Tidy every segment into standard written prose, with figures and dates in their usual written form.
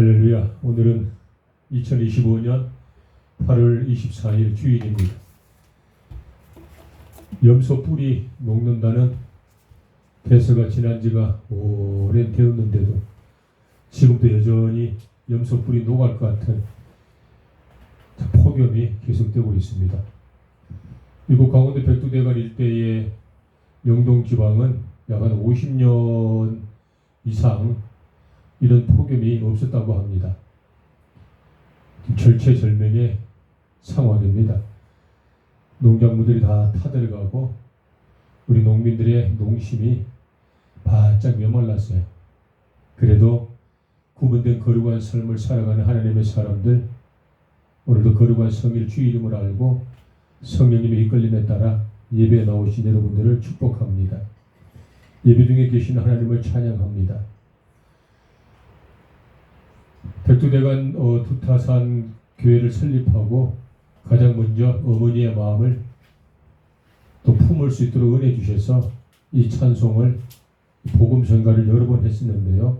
할렐루야. 오늘은 2025년 8월 24일 주일입니다. 염소 뿌리 녹는다는 대서가 지난 지가 오랜 되었는데도 지금도 여전히 염소 뿌리 녹을 것 같은 폭염이 계속되고 있습니다. 이곳 강원도 백두대간 일대의 영동 지방은 약 한 50년 이상 이런 폭염이 없었다고 합니다. 절체절명의 상황입니다. 농작물들이 다 타들어가고 우리 농민들의 농심이 바짝 메말랐어요. 그래도 구분된 거룩한 삶을 살아가는 하나님의 사람들, 오늘도 거룩한 성일 주 이름을 알고 성령님의 이끌림에 따라 예배에 나오신 여러분들을 축복합니다. 예배 중에 계신 하나님을 찬양합니다. 백두대간 두타산 교회를 설립하고 가장 먼저 어머니의 마음을 또 품을 수 있도록 은혜 주셔서 이 찬송을 복음 전가를 여러 번 했었는데요.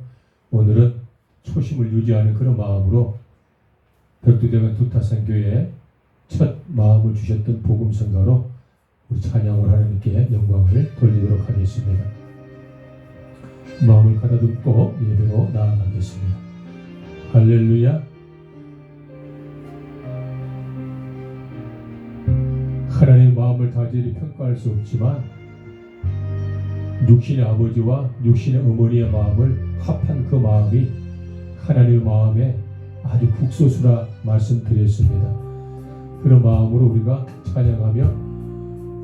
오늘은 초심을 유지하는 그런 마음으로 백두대간 두타산 교회에 첫 마음을 주셨던 복음 전가로 우리 찬양을 하나님께 영광을 돌리도록 하겠습니다. 마음을 가다듬고 예배로 나아가겠습니다. 할렐루야. 하나님의 마음을 다재리 평가할 수 없지만 육신의 아버지와 육신의 어머니의 마음을 합한 그 마음이 하나님의 마음에 아주 국소수라 말씀드렸습니다. 그런 마음으로 우리가 찬양하며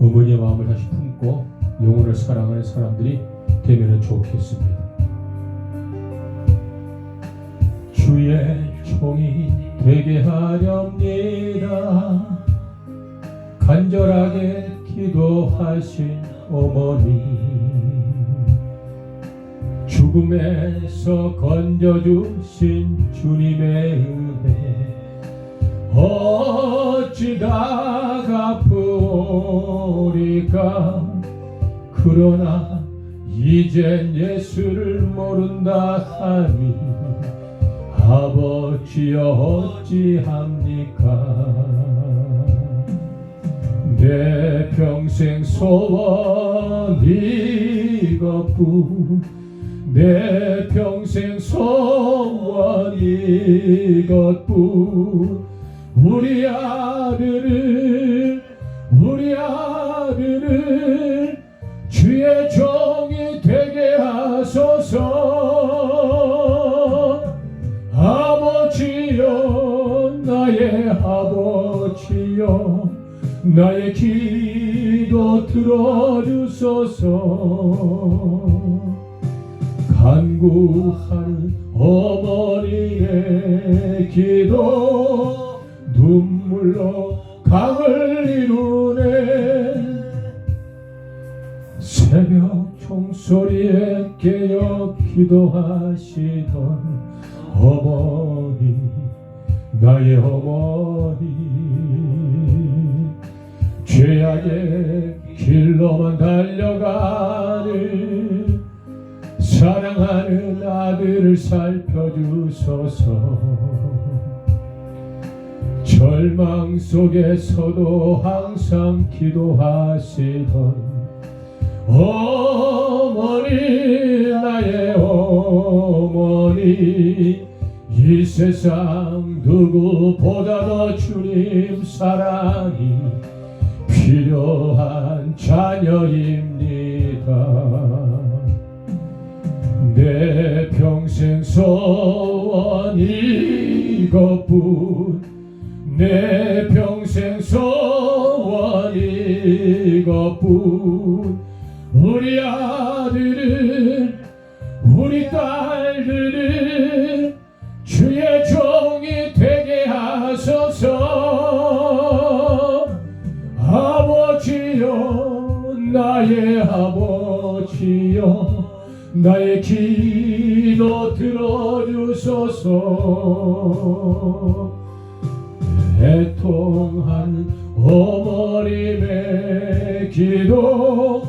어머니의 마음을 다시 품고 영혼을 사랑하는 사람들이 되면 좋겠습니다. 주의 종이 되게 하렵니다. 간절하게 기도하신 어머니, 죽음에서 건져주신 주님의 은혜 어찌다 갚으리까. 그러나 이젠 예수를 모른다 하니 아버지여 어찌합니까. 내 평생 소원 이것뿐, 내 평생 소원 이것뿐. 우리 아들을 주의 종이 되게 하소서. 아버지여, 나의 아버지여, 나의 기도 들어주소서. 간구하는 어머니의 기도 눈물로 강을 이루네. 새벽 종소리에 깨어 기도하시던 어머니, 나의 어머니, 죄악의 길로만 달려가는 사랑하는 아들을 살펴주소서. 절망 속에서도 항상 기도하시던 어머니, 나의 어머니, 이 세상 누구보다도 주님 사랑이 필요한 자녀입니다. 내 평생 소원 이것뿐, 내 평생 소원 이것뿐. 우리 아들은, 우리 딸들은 주의 종이 되게 하소서. 아버지여, 나의 아버지여, 나의 기도 들어주소서. 애통한 어머님의 기도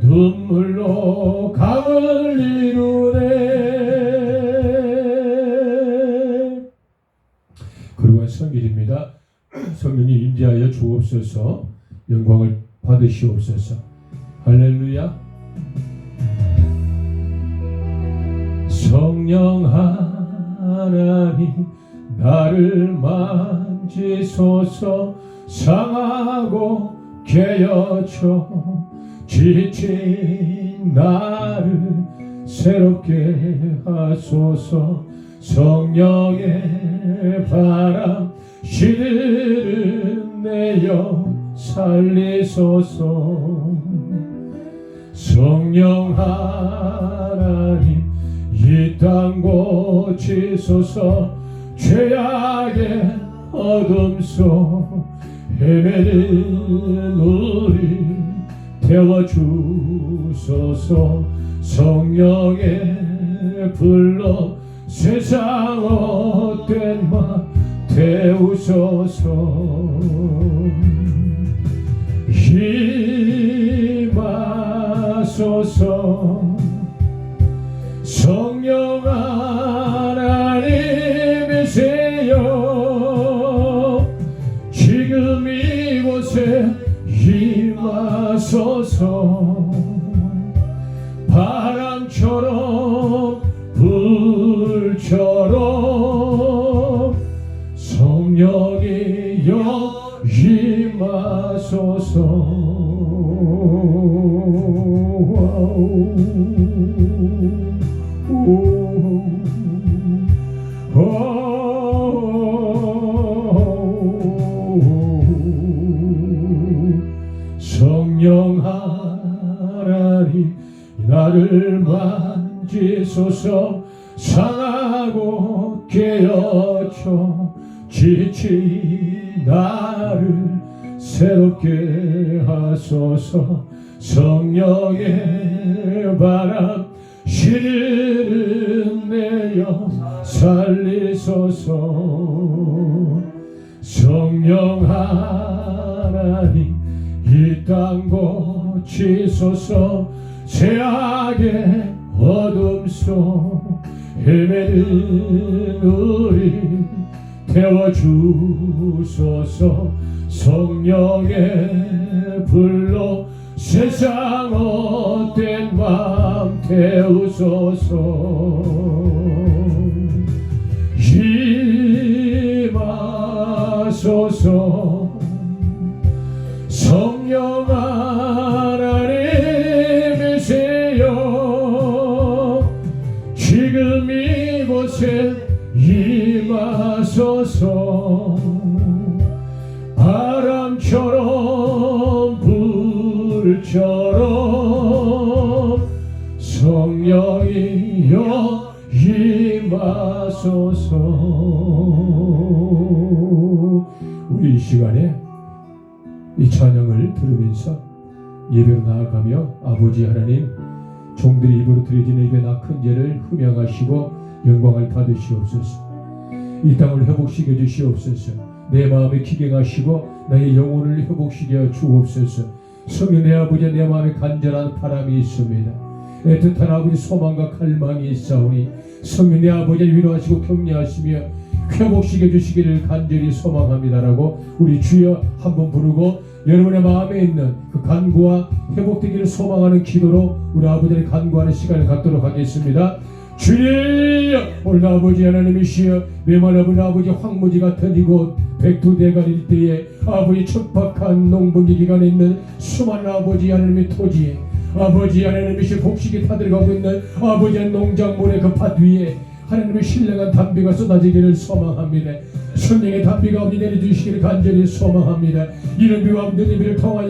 눈물로 강을 이루네. 성령님 임재하여 주옵소서. 영광을 받으시옵소서. 할렐루야. 성령 하나님 나를 만지소서. 상하고 깨어져 지친 나를 새롭게 하소서. 성령의 바람 시들은 내 영 살리소서. 성령 하나님 이 땅 고치소서. 죄악의 어둠 속 헤매는 우리 태워주소서. 성령의 불로 세상 헛된 맘 태우소서. 임하소서. 성령 하나님이세요. 지금 이곳에 임하소서. 바람처럼 불처럼 성령이여 임하소서. 성령 하나님 나를 만지소서. 상하고 깨어져 지친 나를 새롭게 하소서. 성령의 바람 시들은 내 영 살리소서. 성령 하나님 이 땅 고치소서. 죄악의 어둠 속 헤매는 우리 태워주소서. 성령의 불로 세상 헛된 맘 태우소서. 임하소서. 성령 하나님이세요. 지금 이곳에 임하소서. 바람처럼 불처럼 성령이여 임하소서. 우리 이 시간에 이 찬양을 들으면서 예배로 나아가며 아버지 하나님, 종들이 입으로 드려지는 입에 나 큰 죄를 흠양하시고 영광을 받으시옵소서. 이 땅을 회복시켜 주시옵소서. 내 마음에 기경하시고 나의 영혼을 회복시켜 주옵소서. 성령 내 아버지, 내 마음에 간절한 바람이 있습니다. 애틋한 아버지 소망과 갈망이 있사오니 성령 내 아버지를 위로하시고 격려하시며 회복시켜 주시기를 간절히 소망합니다라고 우리 주여 한번 부르고 여러분의 마음에 있는 그 간구와 회복되기를 소망하는 기도로 우리 아버지를 간구하는 시간을 갖도록 하겠습니다. 주님, 오늘 아버지 하나님이시여 메마른 아버지 황무지 같은 이곳 백두대간 일대에 아버지 척박한 농번기 기간에 있는 수많은 아버지 하나님의 토지에 아버지 하나님이시 곡식이 타들어가고 있는 아버지 농작물의 그 밭 위에 하나님의 신령한 담비가 쏟아지기를 소망합니다. 성령의 담비가 어디 내려주시기를 간절히 소망합니다. 이런 비와 없는 비를 통하여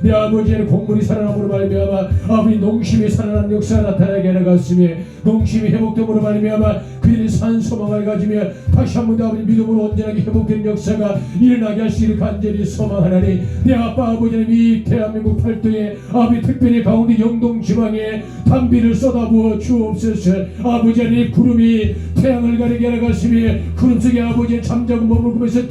내 아버지의 곡물이 살아남으로 말미암아 아버지 농심이 살아난 역사가 나타나게 하나갔으며 농심이 회복됨으로 말미암아 그들이 산 소망을 가지며 다시 한번 아버지 믿음으로 온전하게 회복된 역사가 일어나게 하시기를 간절히 소망하나니 내 아빠 아버지는 이 대한민국 팔도에 아버지 특별히 가운데 영동 지방에 담비를 쏟아부어 주옵소서. 아버지 하나님 구름이 태양을 가리게 하나가시며 구름 속에 아버지의 잠자고 머물면서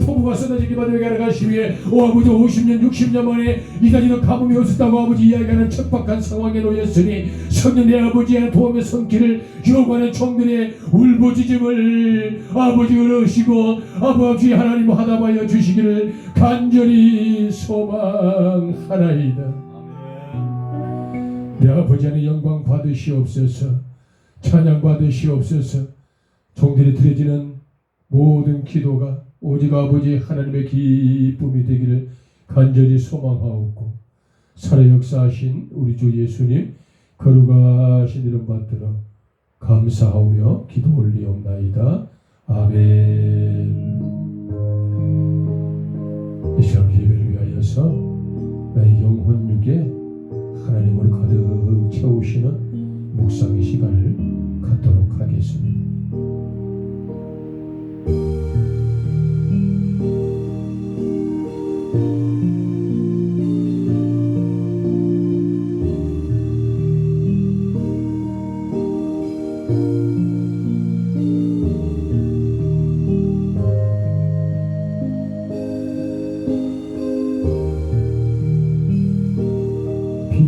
폭우가 쏟아지게 받게 하나가시며 오 아버지 50년 60년 만에 이다지는 가뭄이 없었다고 아버지 이야기하는 척박한 상황에 놓였으니 성령 내 아버지의 도움의 손길을 요구하는 종들의 울부짖음을 아버지 들으시고 아버지 하나님 하답하여 주시기를 간절히 소망하나이다. 내 아버지 하나님 영광 받으시옵소서. 찬양 받으시옵소서. 종들이 드려지는 모든 기도가 오직 아버지 하나님의 기쁨이 되기를 간절히 소망하옵고, 살아 역사하신 우리 주 예수님 거룩하신 이름 받들어 감사하며 기도 올리옵나이다. 아멘. 이 시간 예배를 위하여서 나의 영혼 육에 하나님으로 가득 채우시는 묵상의 시간을 갖도록 하겠습니다.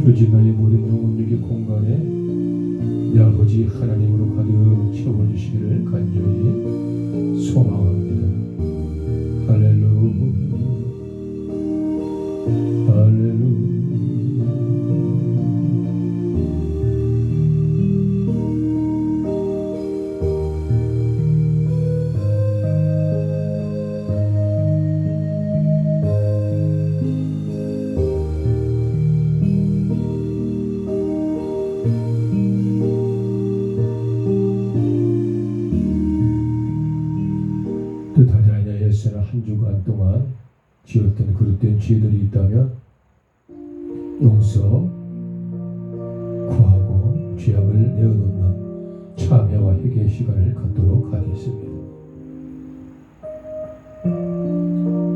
비어진 나의 모든 영혼력의 공간에 내 아버지 하나님으로 가득 채워주시기를 간절히 소망합니다. 할렐루야, 할렐루야. 뜻하지 아니하였으나 한 주간 동안 지었던 그릇된 죄들이 있다면 용서 구하고 죄악을 내어놓는 참회와 회개의 시간을 갖도록 하겠습니다.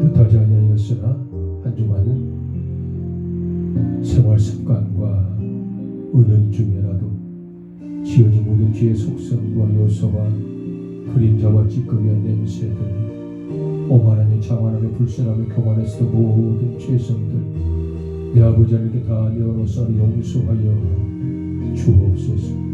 뜻하지 아니하였으나 한 주간은 생활 습관과 은연중에라도 지어진 모든 죄의 속성과 요소와 그림자와 찌꺼기와 냄새들, 오만하며 장만하며 불순하며 교만했을 모든 죄성들 내 아버지 하나님께 다 내어놓사 용서하여 주옵소서.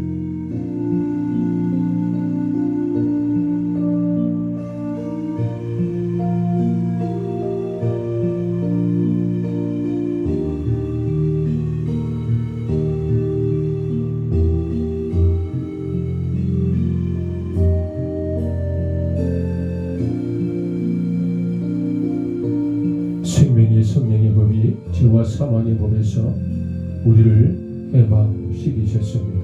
생명의 성령의 법이 죄와 사망의 법에서 우리를 해방시키셨습니다.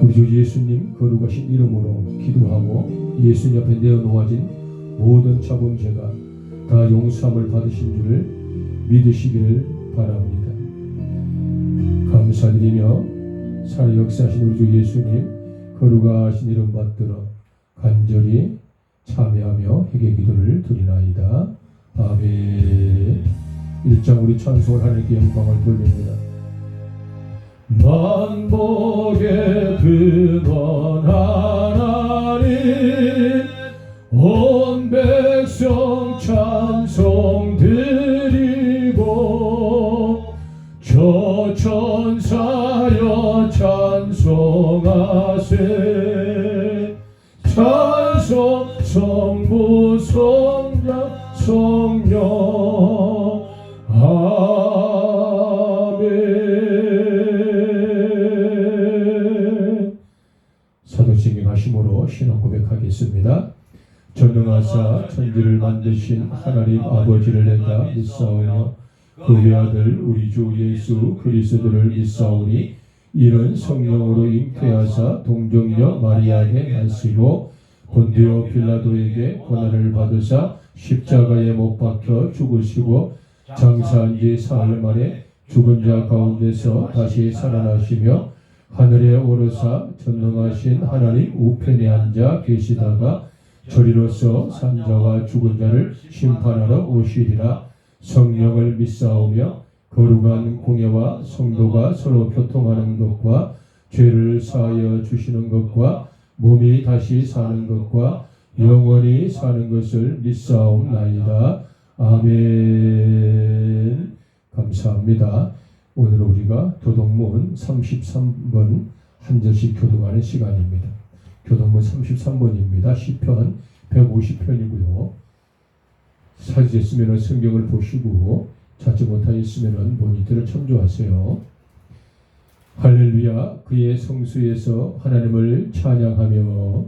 우리 주 예수님 거룩하신 이름으로 기도하고 예수님 앞에 내어놓아진 모든 자범죄가 다 용서함을 받으신 줄을 믿으시기를 바랍니다. 감사드리며 살아 역사하신 우리 주 예수님 거룩하신 이름 받들어 간절히 참여하며 회개 기도를 드리나이다. 아멘. 1장 우리 찬송을 하나님께 영광을 돌립니다. 만복의 근원 하나님 온 백성 찬송 드리고 저 천사여 찬송하세. 찬송 성부 성자 성령 아멘. 사도증명하심으로 신앙 고백하겠습니다. 전능하사 천지를 만드신 하나님 아버지를 내가 믿사오며 그 외아들 우리 주 예수 그리스도를 믿사오니 이는 성령으로 잉태하사 동정녀 마리아에게 나시고 본디오 빌라도에게 고난을 받으사 십자가에 못 박혀 죽으시고 장사한 지 사흘 만에 죽은 자 가운데서 다시 살아나시며 하늘에 오르사 전능하신 하나님 우편에 앉아 계시다가 저리로서 산자와 죽은 자를 심판하러 오시리라. 성령을 믿사오며 거룩한 공예와 성도가 서로 교통하는 것과 죄를 사하여 주시는 것과 몸이 다시 사는 것과 영원히 사는 것을 믿사옵나이다. 아멘. 감사합니다. 오늘 우리가 도덕문 33번 한 절씩 교독하는 시간입니다. 교독문 33번입니다. 시편 150편이고요. 찾으셨으면 성경을 보시고 찾지 못하셨으면 모니터를 참조하세요. 할렐루야. 그의 성수에서 하나님을 찬양하며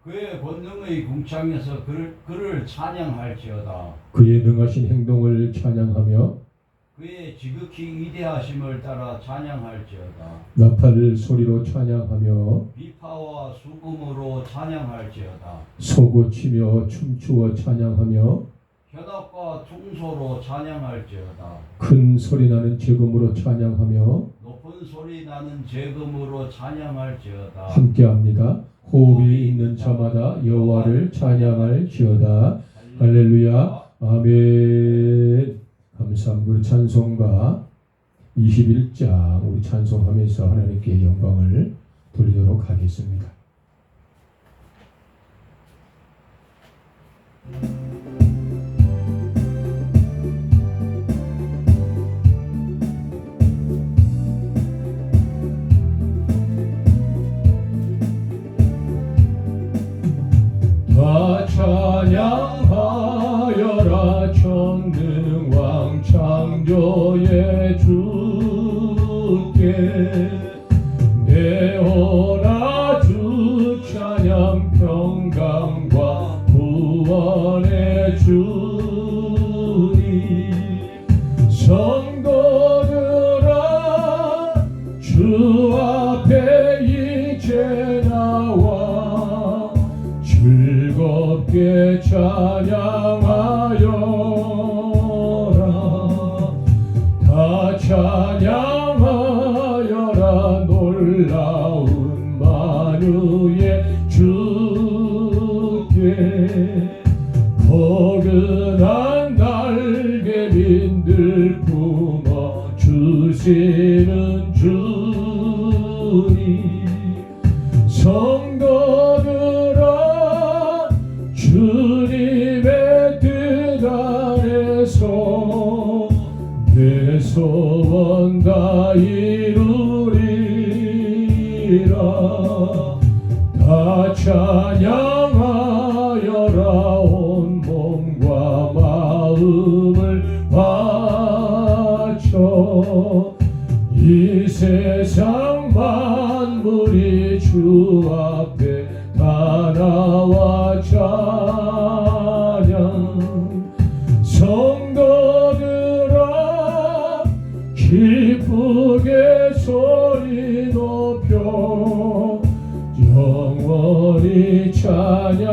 그의 권능의 궁창에서 그를 찬양할지어다. 그의 능하신 행동을 찬양하며 그의 지극히 위대하심을 따라 찬양할지어다. 나팔 소리로 찬양하며 비파와 수금으로 찬양할지어다. 소고치며 춤추어 찬양하며 현악과 퉁소로 찬양할지어다. 큰 소리 나는 제금으로 찬양하며 높은 소리 나는 제금으로 찬양할지어다. 함께합니다. 호흡이 있는 자마다 여호와를 찬양할지어다. 할렐루야. 아멘. 감사합니다. 우리 찬송가 21장 우리 찬송하면서 하나님께 영광을 돌리도록 하겠습니다. 다 찬양하여라 전능왕 창조의 주께 내어라 주 찬양 평강과 구원의 주님 성도들아 주 앞에 이제 나와 즐겁게 찬양하여라. 다 찬양하여라. 놀라운 만유의 주께 포근한 날개빈들 품어 주시는 주님 성도들아 주님의 뜻 안에서 내 소원 다 이루리라. 다 찬양하여라. 온 몸과 마음을 바쳐 이 세상 만물이 주 앞에 다 나와 찬양 성도들아 기쁘게 소리 높여 영원히 찬양하여라.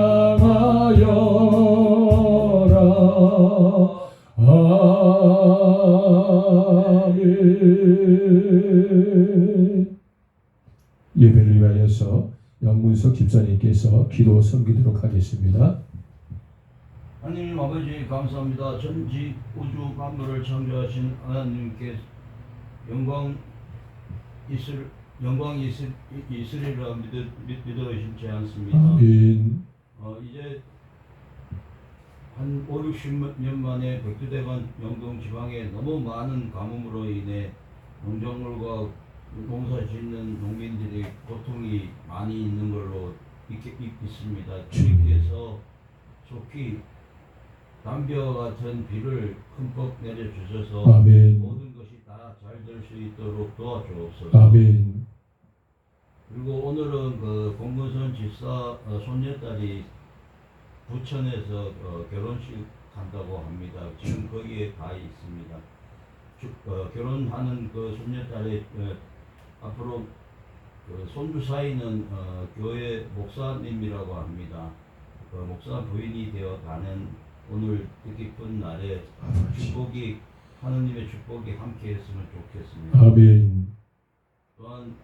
아멘. 예배를 위하여서 양문석 집사님께서 기도 섬기도록 하겠습니다. 하나님 아버지 감사합니다. 전지 우주 만물을 창조하신 하나님께 영광 있으리라 믿어 의심치 않습니다. 아멘. 이제 한 5, 60년 만에 백두대간 영동 지방에 너무 많은 가뭄으로 인해 농작물과 농사 짓는 농민들이 고통이 많이 있는 걸로 있습니다. 주님께서 속히 담벼 같은 비를 흠뻑 내려주셔서 아멘. 모든 것이 다 잘 될 수 있도록 도와주옵소서. 아멘. 그리고 오늘은 그 공문선 집사 손녀딸이 부천에서 결혼식 한다고 합니다. 지금 거기에 가 있습니다. 결혼하는 그 손녀딸의 앞으로 그 손주 사이는 교회 목사님이라고 합니다. 목사 부인이 되어 가는 오늘 뜻깊은 날에 축복이 하느님의 축복이 함께했으면 좋겠습니다. 아멘. 또한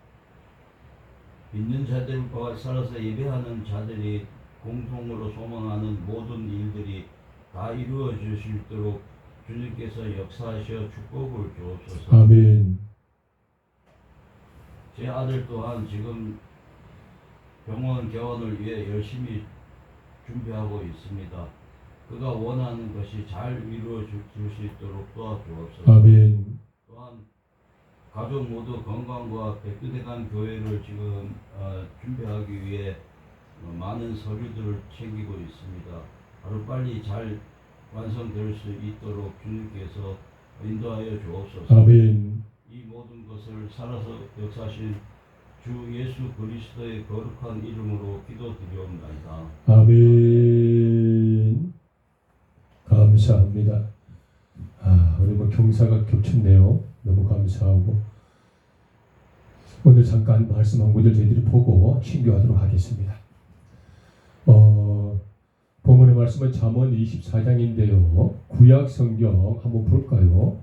믿는 자들과 살아서 예배하는 자들이 공통으로 소망하는 모든 일들이 다 이루어질 수 있도록 주님께서 역사하셔 축복을 주옵소서. 아멘. 제 아들 또한 지금 병원 개원을 위해 열심히 준비하고 있습니다. 그가 원하는 것이 잘 이루어질 수 있도록 도와주옵소서. 아멘. 또한 가족 모두 건강과 백두대간 교회를 지금 준비하기 위해 많은 서류들을 챙기고 있습니다. 하루빨리 잘 완성될 수 있도록 주님께서 인도하여 주옵소서. 아멘. 이 모든 것을 살아서 역사하신 주 예수 그리스도의 거룩한 이름으로 기도드리옵나이다. 아멘. 감사합니다. 우리 뭐 경사가 겹쳤네요. 너무 감사하고 오늘 잠깐 말씀 한 구절 저희들이 보고 신교하도록 하겠습니다. 본문의 말씀은 잠언 24장인데요. 구약 성경 한번 볼까요?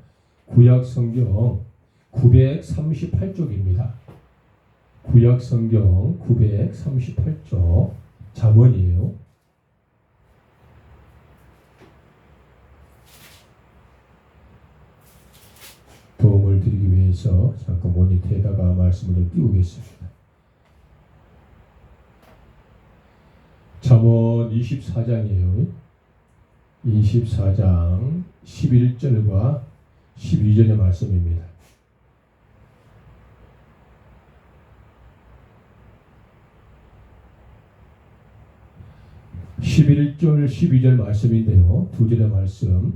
구약 성경 938쪽입니다. 구약 성경 938쪽 잠언이에요. 도움을 드리기 위해서 잠깐 모니터에다가 말씀을 좀 띄우겠습니다. 잠언 24장이에요. 24장 11절과 12절의 말씀입니다. (11절) (12절) 말씀인데요. 두 절의 말씀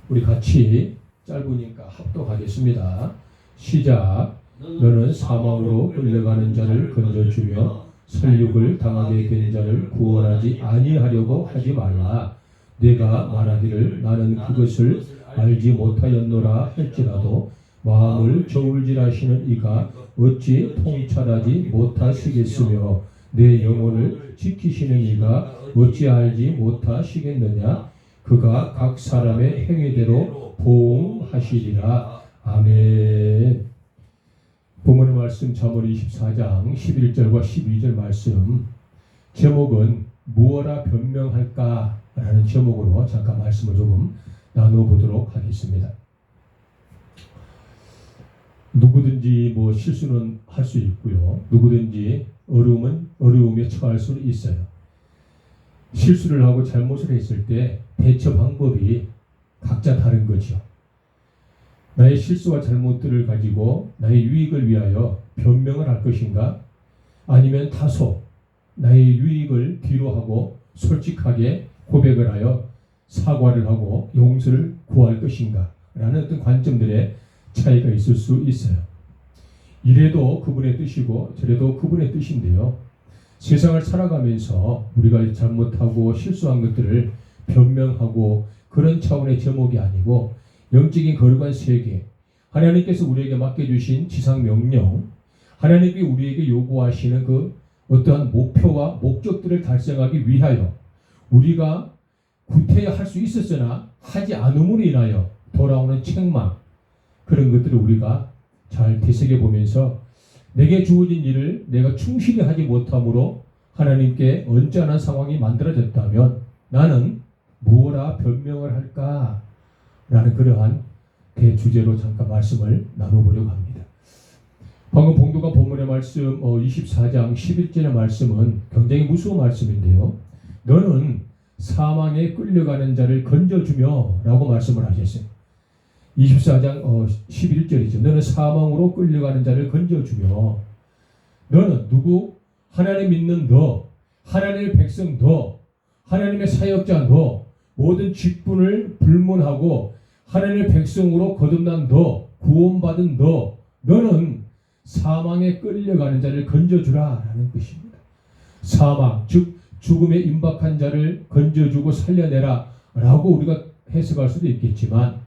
우리 같이 짧으니까 합독하겠습니다. 시작. 너는 사망으로 끌려가는 자를 건져주며 설육을 당하게 된 자를 구원하지 아니하려고 하지 말라. 내가 말하기를 나는 그것을 알지 못하였노라 할지라도 마음을 저울질하시는 이가 어찌 통찰하지 못하시겠으며 내 영혼을 지키시는 이가 어찌 알지 못하시겠느냐. 그가 각 사람의 행위대로 보응하시리라. 아멘. 본문의 말씀 잠언 24장 11절과 12절 말씀 제목은 무엇라 변명할까 라는 제목으로 잠깐 말씀을 조금 나눠보도록 하겠습니다. 누구든지 뭐 실수는 할 수 있고요. 누구든지 어려움에 처할 수는 있어요. 실수를 하고 잘못을 했을 때 대처 방법이 각자 다른 거죠. 나의 실수와 잘못들을 가지고 나의 유익을 위하여 변명을 할 것인가? 아니면 다소 나의 유익을 뒤로하고 솔직하게 고백을 하여 사과를 하고 용서를 구할 것인가? 라는 어떤 관점들의 차이가 있을 수 있어요. 이래도 그분의 뜻이고 저래도 그분의 뜻인데요. 세상을 살아가면서 우리가 잘못하고 실수한 것들을 변명하고 그런 차원의 제목이 아니고 영적인 거룩한 세계, 하나님께서 우리에게 맡겨주신 지상 명령, 하나님께 우리에게 요구하시는 그 어떠한 목표와 목적들을 달성하기 위하여 우리가 구태여 할 수 있었으나 하지 않음으로 인하여 돌아오는 책망, 그런 것들을 우리가 잘 되새겨보면서 내게 주어진 일을 내가 충실히 하지 못함으로 하나님께 언짢은 상황이 만들어졌다면 나는 무엇라 변명을 할까? 라는 그러한 대주제로 잠깐 말씀을 나눠보려고 합니다. 방금 봉도가 본문의 말씀 24장 11절의 말씀은 굉장히 무서운 말씀인데요. 너는 사망에 끌려가는 자를 건져주며 라고 말씀을 하셨어요. 24장 11절이죠. 너는 사망으로 끌려가는 자를 건져주며 너는 누구? 하나님 믿는 너, 하나님의 백성 너, 하나님의 사역자 너, 모든 직분을 불문하고 하나님의 백성으로 거듭난 너, 구원받은 너, 너는 사망에 끌려가는 자를 건져주라 라는 것입니다. 사망, 즉 죽음에 임박한 자를 건져주고 살려내라 라고 우리가 해석할 수도 있겠지만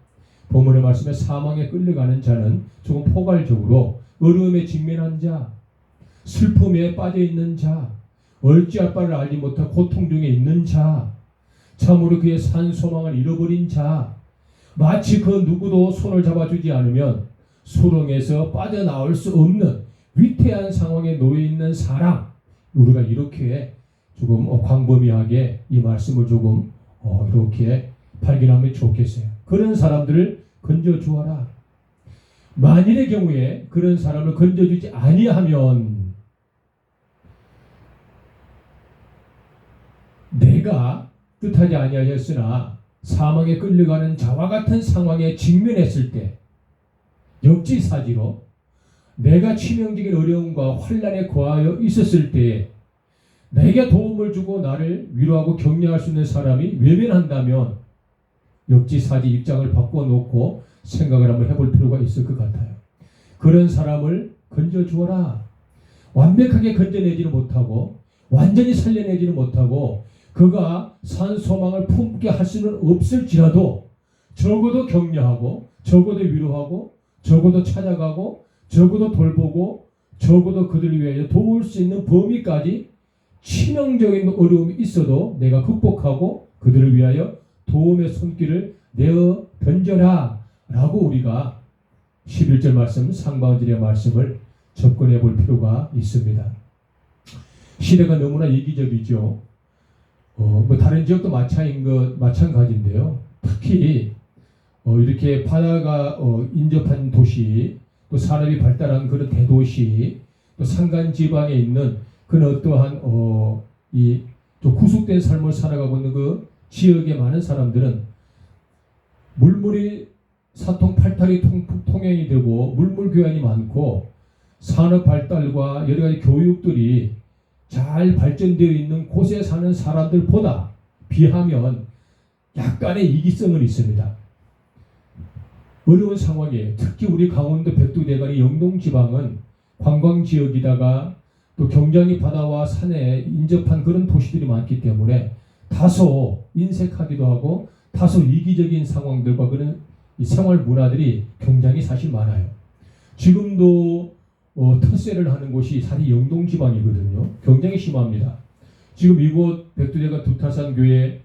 본문의 말씀에 사망에 끌려가는 자는 조금 포괄적으로 어려움에 직면한 자, 슬픔에 빠져있는 자, 어찌할 바를 알지 못한 고통 중에 있는 자, 참으로 그의 산 소망을 잃어버린 자, 마치 그 누구도 손을 잡아주지 않으면 수렁에서 빠져나올 수 없는 위태한 상황에 놓여있는 사람, 우리가 이렇게 조금 광범위하게 이 말씀을 조금 이렇게 발견하면 좋겠어요. 그런 사람들을 건져주어라. 만일의 경우에 그런 사람을 건져주지 아니하면 내가 뜻하지 아니하였으나 사망에 끌려가는 자와 같은 상황에 직면했을 때 역지사지로 내가 치명적인 어려움과 환난에 거하여 있었을 때에 내게 도움을 주고 나를 위로하고 격려할 수 있는 사람이 외면한다면 역지사지 입장을 바꿔놓고 생각을 한번 해볼 필요가 있을 것 같아요. 그런 사람을 건져주어라. 완벽하게 건져내지는 못하고 완전히 살려내지는 못하고 그가 산 소망을 품게 할 수는 없을지라도 적어도 격려하고 적어도 위로하고 적어도 찾아가고 적어도 돌보고 적어도 그들을 위하여 도울 수 있는 범위까지 치명적인 어려움이 있어도 내가 극복하고 그들을 위하여 도움의 손길을 내어 던져라 라고 우리가 11절 말씀 상반절의 말씀을 접근해 볼 필요가 있습니다. 시대가 너무나 이기적이죠. 뭐 다른 지역도 마찬가지인데요. 특히 이렇게 바다가 인접한 도시, 또 산업이 발달한 그런 대도시, 또 산간 지방에 있는 그런 어떠한 좀 구속된 삶을 살아가고 있는 그 지역의 많은 사람들은 물물이 사통팔달이 통행이 되고 물물교환이 많고 산업 발달과 여러 가지 교육들이 잘 발전되어 있는 곳에 사는 사람들보다 비하면 약간의 이기성은 있습니다. 어려운 상황이에요. 특히 우리 강원도 백두대간의 영동지방은 관광지역이다가 또 경장이 바다와 산에 인접한 그런 도시들이 많기 때문에 다소 인색하기도 하고 다소 이기적인 상황들과 그런 이 생활 문화들이 굉장히 사실 많아요. 지금도 텃세를 하는 곳이 사실 영동지방이거든요. 굉장히 심합니다. 지금 이곳 백두대간 두타산 교회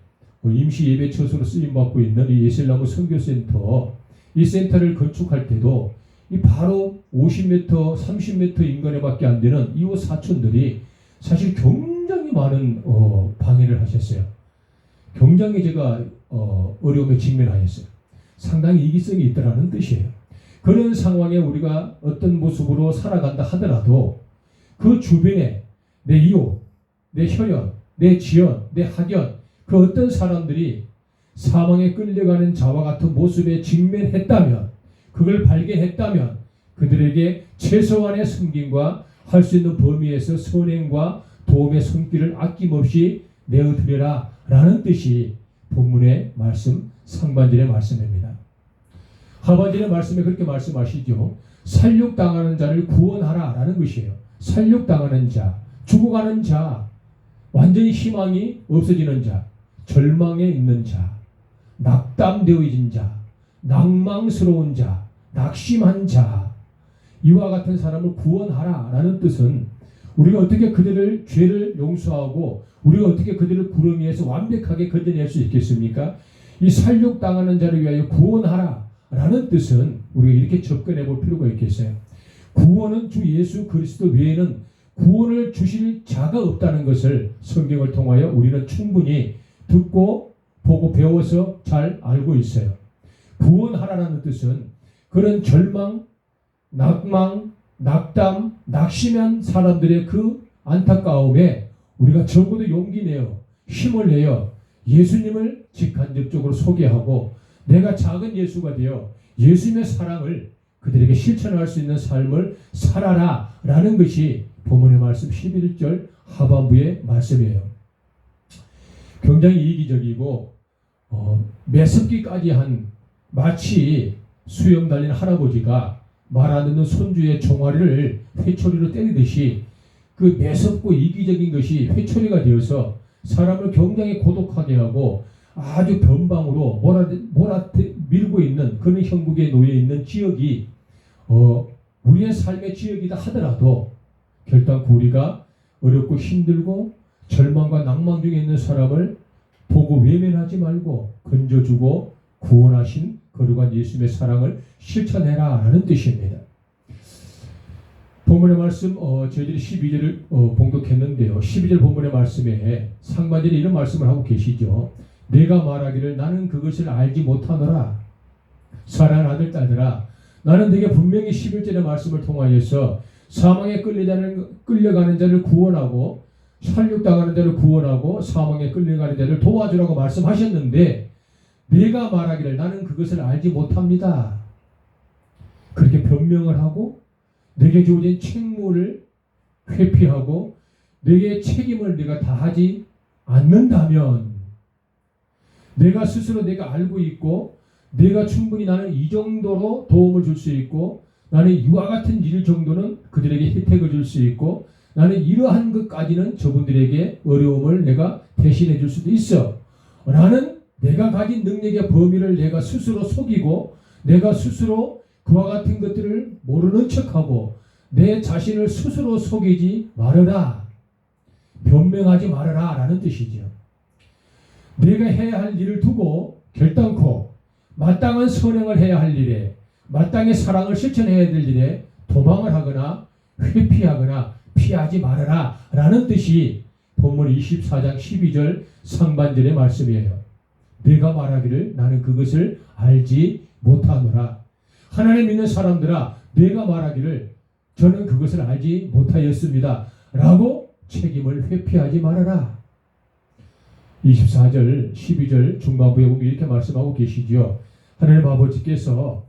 임시 예배처소로 쓰임받고 있는 이 예슬나무 선교센터, 이 센터를 건축할 때도 이 바로 50m, 30m 인근에밖에 안 되는 이웃 사촌들이 사실 굉장히 많은 방해를 하셨어요. 굉장히 제가 어려움에 직면하였어요. 상당히 이기성이 있다라는 뜻이에요. 그런 상황에 우리가 어떤 모습으로 살아간다 하더라도 그 주변에 내 이웃, 내 혈연, 내 지연, 내 학연, 그 어떤 사람들이 사망에 끌려가는 자와 같은 모습에 직면했다면, 그걸 발견했다면 그들에게 최소한의 섬김과 할 수 있는 범위에서 선행과 도움의 손길을 아낌없이 내어드려라 라는 뜻이 본문의 말씀 상반절의 말씀입니다. 하반절의 말씀에 그렇게 말씀하시죠. 살육당하는 자를 구원하라 라는 것이에요. 살육당하는 자, 죽어가는 자, 완전히 희망이 없어지는 자, 절망에 있는 자, 낙담되어진 자, 낭망스러운 자, 낙심한 자, 이와 같은 사람을 구원하라 라는 뜻은 우리가 어떻게 그들을 죄를 용서하고 우리가 어떻게 그들을 구름위에서 완벽하게 건져낼 수 있겠습니까? 이 살육당하는 자를 위하여 구원하라 라는 뜻은 우리가 이렇게 접근해 볼 필요가 있겠어요. 구원은 주 예수 그리스도 외에는 구원을 주실 자가 없다는 것을 성경을 통하여 우리는 충분히 듣고 보고 배워서 잘 알고 있어요. 구원하라는 뜻은 그런 절망, 낙망, 낙담, 낙심한 사람들의 그 안타까움에 우리가 적어도 용기 내어 힘을 내어 예수님을 직간접적으로 소개하고 내가 작은 예수가 되어 예수님의 사랑을 그들에게 실천할 수 있는 삶을 살아라 라는 것이 본문의 말씀 11절 하반부의 말씀이에요. 굉장히 이기적이고 매섭기까지 한 마치 수염 달린 할아버지가 말 안 듣는 손주의 종아리를 회초리로 때리듯이 그 매섭고 이기적인 것이 회초리가 되어서 사람을 굉장히 고독하게 하고 아주 변방으로 밀고 있는 그런 형국에 놓여 있는 지역이 우리의 삶의 지역이다 하더라도 결단코 우리가 어렵고 힘들고 절망과 낭만 중에 있는 사람을 보고 외면하지 말고 건져주고 구원하신 거룩한 예수님의 사랑을 실천해라 라는 뜻입니다. 본문의 말씀 저희들이 12절을 봉독했는데요. 12절 본문의 말씀에 상반절에 이런 말씀을 하고 계시죠. 내가 말하기를 나는 그것을 알지 못하노라. 사랑하는 아들 딸들아, 나는 네게 분명히 11절의 말씀을 통하여서 사망에 끌려가는 자를 구원하고 살육당하는 자를 구원하고 사망에 끌려가는 자를 도와주라고 말씀하셨는데 네가 말하기를 나는 그것을 알지 못합니다. 그렇게 변명을 하고 내게 주어진 책무를 회피하고 내게 책임을 내가 다하지 않는다면 내가 스스로 내가 알고 있고 내가 충분히 나는 이 정도로 도움을 줄 수 있고 나는 이와 같은 일 정도는 그들에게 혜택을 줄 수 있고 나는 이러한 것까지는 저분들에게 어려움을 내가 대신해 줄 수도 있어 라는 내가 가진 능력의 범위를 내가 스스로 속이고 내가 스스로 그와 같은 것들을 모르는 척하고 내 자신을 스스로 속이지 말아라. 변명하지 말아라 라는 뜻이죠. 내가 해야 할 일을 두고 결단코 마땅한 선행을 해야 할 일에 마땅히 사랑을 실천해야 될 일에 도망을 하거나 회피하거나 피하지 말아라 라는 뜻이 본문 24장 12절 상반절의 말씀이에요. 내가 말하기를 나는 그것을 알지 못하노라. 하나님 믿는 사람들아 내가 말하기를 저는 그것을 알지 못하였습니다 라고 책임을 회피하지 말아라. 24절 12절 중반부에 보면 이렇게 말씀하고 계시죠. 하나님 아버지께서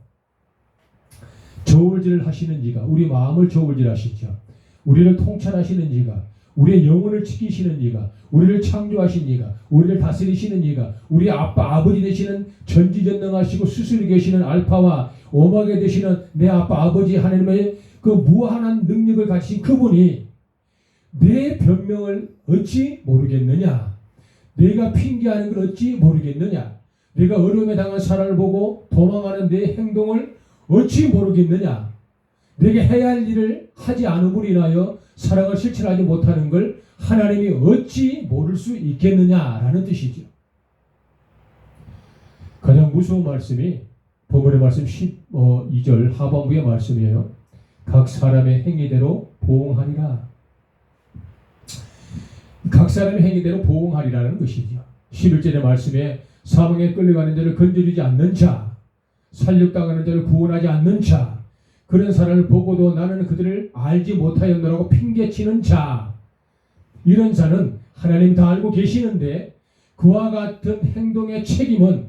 저울질 하시는 이가 우리 마음을 저울질 하시죠. 우리를 통찰하시는 이가 우리의 영혼을 지키시는 이가 우리를 창조하신 이가 우리를 다스리시는 이가 우리 아빠 아버지 되시는 전지전능하시고 스스로 계시는 알파와 오마가 되시는 내 아빠 아버지 하나님의 그 무한한 능력을 가지신 그분이 내 변명을 어찌 모르겠느냐? 내가 핑계하는 걸 어찌 모르겠느냐? 내가 어려움에 당한 사람을 보고 도망하는 내 행동을 어찌 모르겠느냐? 내게 해야 할 일을 하지 않음으로 인하여 사랑을 실천하지 못하는 걸 하나님이 어찌 모를 수 있겠느냐라는 뜻이죠. 가장 무서운 말씀이 본문의 말씀 12절 하반부의 말씀이에요. 각 사람의 행위대로 보응하리라. 각 사람의 행위대로 보응하리라는 것이죠. 11절의 말씀에 사망에 끌려가는 자를 건져주지 않는 자, 살육당하는 자를 구원하지 않는 자, 그런 사람을 보고도 나는 그들을 알지 못하였노라고 핑계치는 자, 이런 자는 하나님 다 알고 계시는데 그와 같은 행동의 책임은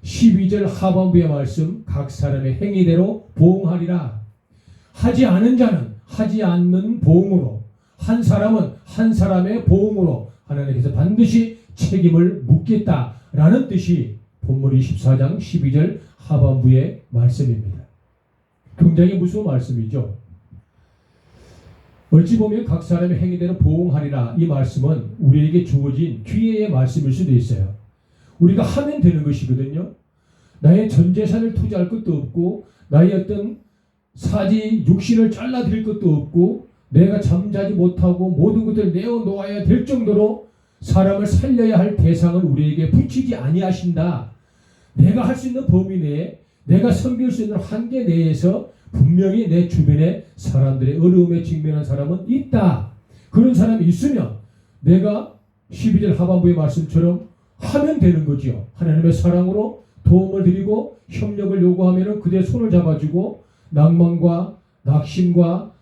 12절 하반부의 말씀 각 사람의 행위대로 보응하리라. 하지 않은 자는 하지 않는 보응으로, 한 사람은 한 사람의 보응으로 하나님께서 반드시 책임을 묻겠다라는 뜻이 본문 24장 12절 하반부의 말씀입니다. 굉장히 무서운 말씀이죠. 어찌 보면 각 사람의 행위대로 보응하리라 이 말씀은 우리에게 주어진 기회의 말씀일 수도 있어요. 우리가 하면 되는 것이거든요. 나의 전 재산을 투자할 것도 없고 나의 어떤 사지 육신을 잘라드릴 것도 없고 내가 잠자지 못하고 모든 것들을 내어놓아야 될 정도로 사람을 살려야 할 대상을 우리에게 붙이지 아니하신다. 내가 할 수 있는 범위 내에 내가 섬길 수 있는 한계 내에서 분명히 내 주변에 사람들의 어려움에 직면한 사람은 있다. 그런 사람이 있으면 내가 12절 하반부의 말씀처럼 하면 되는 거죠. 하나님의 사랑으로 도움을 드리고 협력을 요구하면 그들의 손을 잡아주고 낭만과 낙심과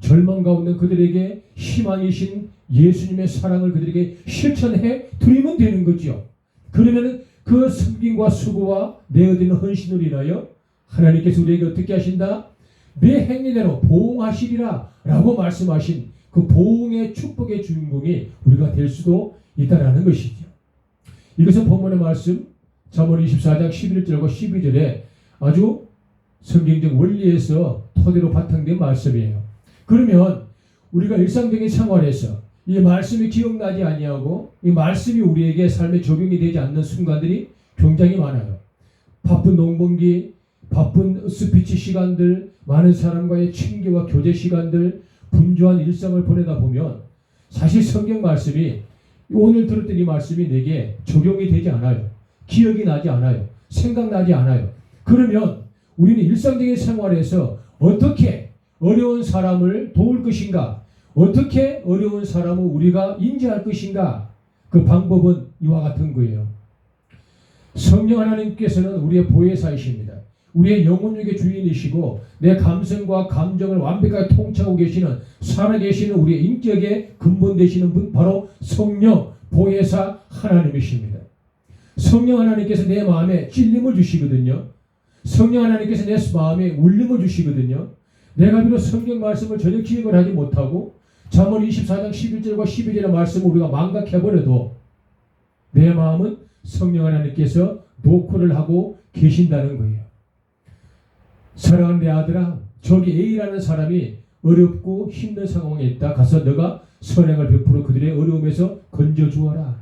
절망 가운데 그들에게 희망이신 예수님의 사랑을 그들에게 실천해 드리면 되는 거죠. 그러면 그 섬김과 수고와 내어드리는 헌신을 인하여 하나님께서 우리에게 어떻게 하신다? 내 행위대로 보응하시리라 라고 말씀하신 그 보응의 축복의 주인공이 우리가 될 수도 있다라는 것이죠. 이것은 본문의 말씀 잠언 24장 11절과 12절에 아주 성경적 원리에서 토대로 바탕된 말씀이에요. 그러면 우리가 일상적인 생활에서 이 말씀이 기억나지 아니하고 이 말씀이 우리에게 삶에 적용이 되지 않는 순간들이 굉장히 많아요. 바쁜 농번기, 바쁜 스피치 시간들, 많은 사람과의 친교와 교제 시간들, 분주한 일상을 보내다 보면 사실 성경 말씀이 오늘 들었던 이 말씀이 내게 적용이 되지 않아요. 기억이 나지 않아요. 생각나지 않아요. 그러면 우리는 일상적인 생활에서 어떻게 어려운 사람을 도울 것인가? 어떻게 어려운 사람을 우리가 인지할 것인가? 그 방법은 이와 같은 거예요. 성령 하나님께서는 우리의 보혜사이십니다. 우리의 영혼력의 주인이시고 내 감성과 감정을 완벽하게 통치하고 계시는 살아계시는 우리의 인격의 근본 되시는 분 바로 성령 보혜사 하나님이십니다. 성령 하나님께서 내 마음에 찔림을 주시거든요. 성령 하나님께서 내 마음에 울림을 주시거든요. 내가 비록 성경 말씀을 전혀 기억을 하지 못하고 잠언 24장 11절과 12절의 말씀을 우리가 망각해버려도 내 마음은 성령 하나님께서 노크를 하고 계신다는 거예요. 사랑하는 내 아들아, 저기 A라는 사람이 어렵고 힘든 상황에 있다. 가서 너가 선행을 베풀어 그들의 어려움에서 건져주어라.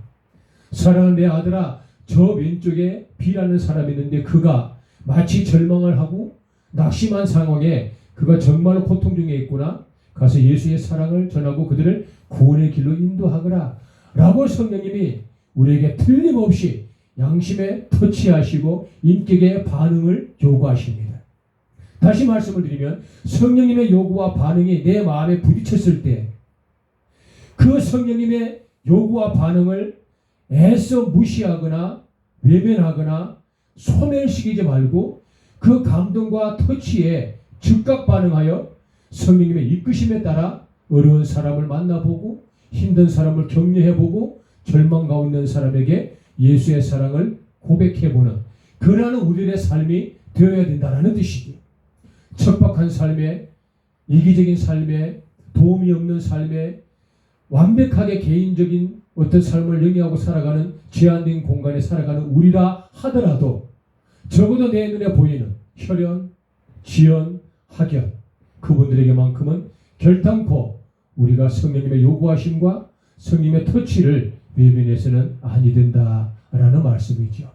사랑하는 내 아들아, 저 왼쪽에 B라는 사람이 있는데 그가 마치 절망을 하고 낙심한 상황에 그가 정말 고통 중에 있구나. 가서 예수의 사랑을 전하고 그들을 구원의 길로 인도하거라. 라고 성령님이 우리에게 틀림없이 양심에 터치하시고 인격의 반응을 요구하십니다. 다시 말씀을 드리면 성령님의 요구와 반응이 내 마음에 부딪혔을 때 그 성령님의 요구와 반응을 애써 무시하거나 외면하거나 소멸시키지 말고 그 감동과 터치에 즉각 반응하여 성령님의 이끄심에 따라 어려운 사람을 만나보고 힘든 사람을 격려해보고 절망 가운데 있는 사람에게 예수의 사랑을 고백해보는 그러한 우리의 삶이 되어야 된다는 뜻이죠. 척박한 삶에, 이기적인 삶에, 도움이 없는 삶에 완벽하게 개인적인 어떤 삶을 영위하고 살아가는 제한된 공간에 살아가는 우리라 하더라도 적어도 내 눈에 보이는 혈연, 지연, 학연 그분들에게만큼은 결단코 우리가 성령님의 요구하심과 성령님의 터치를 외면해서는 아니 된다라는 말씀이죠.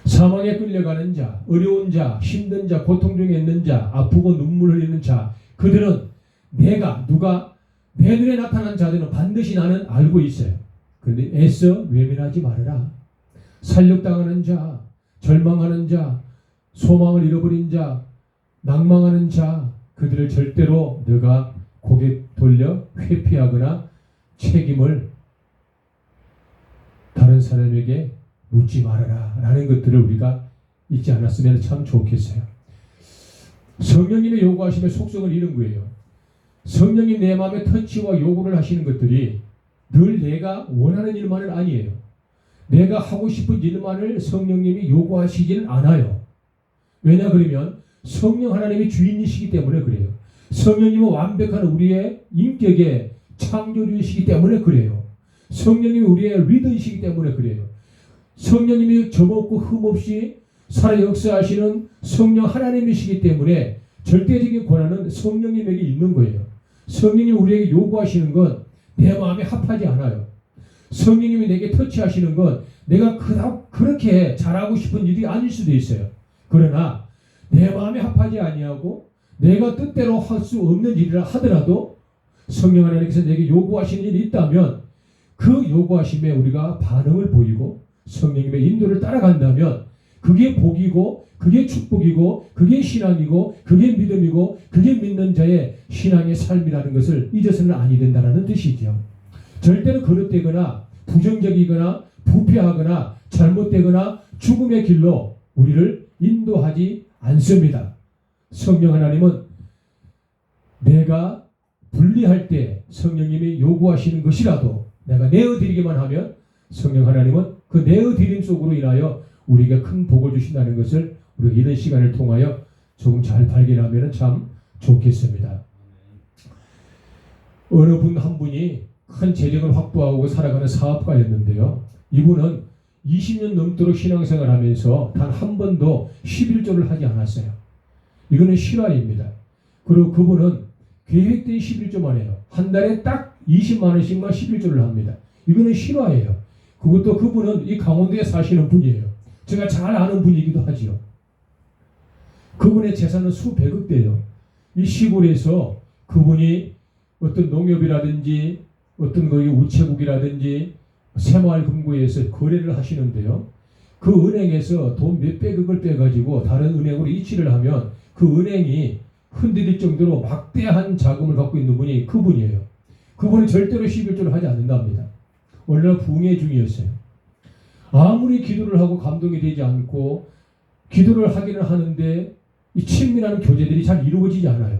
사망에 끌려가는 자, 어려운 자, 힘든 자, 고통 중에 있는 자, 아프고 눈물 흘리는 자 그들은 누가 내 눈에 나타난 자들은 반드시 나는 알고 있어요. 그런데 애써 외면하지 말아라. 살육당하는 자, 절망하는 자, 소망을 잃어버린 자, 낭망하는 자 그들을 절대로 너가 고개 돌려 회피하거나 책임을 다른 사람에게 묻지 말아라 라는 것들을 우리가 잊지 않았으면 참 좋겠어요. 성령님의 요구하심의 속성을 이런 거예요. 성령님 내 마음에 터치와 요구를 하시는 것들이 늘 내가 원하는 일만은 아니에요. 내가 하고 싶은 일만을 성령님이 요구하시지는 않아요. 왜냐 그러면 성령 하나님이 주인이시기 때문에 그래요. 성령님은 완벽한 우리의 인격의 창조주이시기 때문에 그래요. 성령님이 우리의 리더이시기 때문에 그래요. 성령님이 점없고 흠없이 살아 역사하시는 성령 하나님이시기 때문에 절대적인 권한은 성령님에게 있는 거예요. 성령님이 우리에게 요구하시는 건 내 마음에 합하지 않아요. 성령님이 내게 터치하시는 건 내가 그렇게 잘하고 싶은 일이 아닐 수도 있어요. 그러나 내 마음에 합하지 아니하고 내가 뜻대로 할 수 없는 일이라 하더라도 성령 하나님께서 내게 요구하시는 일이 있다면 그 요구하심에 우리가 반응을 보이고 성령님의 인도를 따라간다면 그게 복이고 그게 축복이고 그게 신앙이고 그게 믿음이고 그게 믿는 자의 신앙의 삶이라는 것을 잊어서는 아니 된다는 뜻이죠. 절대로 거듭되거나 부정적이거나 부패하거나 잘못되거나 죽음의 길로 우리를 인도하지 않습니다. 성령 하나님은 내가 분리할 때 성령님이 요구하시는 것이라도 내가 내어드리기만 하면 성령 하나님은 그 내어드림 속으로 인하여 우리에게 큰 복을 주신다는 것을 우리가 이런 시간을 통하여 조금 잘 발견하면 참 좋겠습니다. 어느 분 한 분이 큰 재력을 확보하고 살아가는 사업가였는데요. 이분은 20년 넘도록 신앙생활을 하면서 단 한 번도 11조를 하지 않았어요. 이거는 실화입니다. 그리고 그분은 계획된 11조만 해요. 한 달에 딱 20만 원씩만 11조를 합니다. 이거는 실화예요. 그것도 그분은 이 강원도에 사시는 분이에요. 제가 잘 아는 분이기도 하지요. 그분의 재산은 수백억 대예요. 이 시골에서 그분이 어떤 농협이라든지 어떤 거기 우체국이라든지 새마을금고에서 거래를 하시는데요. 그 은행에서 돈 몇백억을 빼가지고 다른 은행으로 이체를 하면 그 은행이 흔들릴 정도로 막대한 자금을 갖고 있는 분이 그분이에요. 그분은 절대로 11조를 하지 않는답니다. 얼마나 부흥의 중이었어요. 아무리 기도를 하고 감동이 되지 않고 기도를 하기는 하는데 이 친밀한 교제들이 잘 이루어지지 않아요.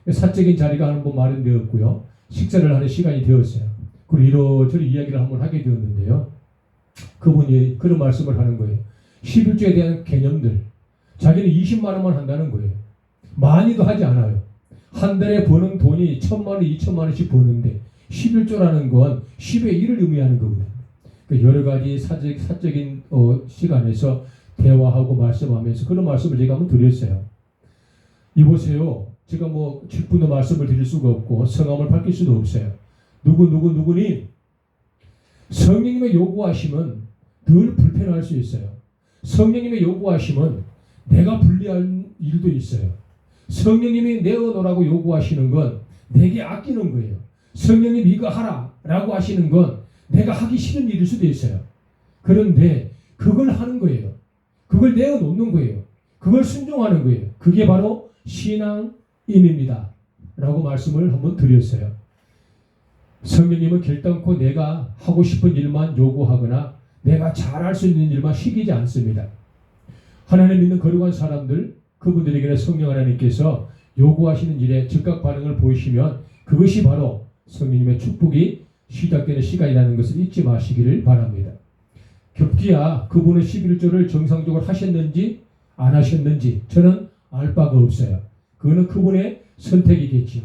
사적인 자리가 한번 마련되었고요. 식사를 하는 시간이 되었어요. 그리고 이러저리 이야기를 한번 하게 되었는데요. 그분이 그런 말씀을 하는 거예요. 11조에 대한 개념들. 자기는 20만 원만 한다는 거예요. 많이도 하지 않아요. 한 달에 버는 돈이 1,000만 원, 2,000만 원씩 버는데 11조라는 건 10의 1을 의미하는 거거든요. 여러 가지 사적인 시간에서 대화하고 말씀하면서 그런 말씀을 제가 한번 드렸어요. 이보세요. 제가 뭐 직분도 말씀을 드릴 수가 없고 성함을 밝힐 수도 없어요. 누구니 성령님의 요구하시면 늘 불편할 수 있어요. 성령님의 요구하시면 내가 불리한 일도 있어요. 성령님이 내어놓으라고 요구하시는 건 내게 아끼는 거예요. 성령님 이거 하라 라고 하시는 건 내가 하기 싫은 일일 수도 있어요. 그런데 그걸 하는 거예요. 그걸 내어놓는 거예요. 그걸 순종하는 거예요. 그게 바로 신앙임입니다 라고 말씀을 한번 드렸어요. 성령님은 결단코 내가 하고 싶은 일만 요구하거나 내가 잘할 수 있는 일만 시키지 않습니다. 하나님 믿는 거룩한 사람들, 그분들에게는 성령 하나님께서 요구하시는 일에 즉각 반응을 보이시면 그것이 바로 성령님의 축복이 시작되는 시간이라는 것을 잊지 마시기를 바랍니다. 급기야 그분은 11조를 정상적으로 하셨는지 안 하셨는지 저는 알 바가 없어요. 그거는 그분의 선택이겠죠.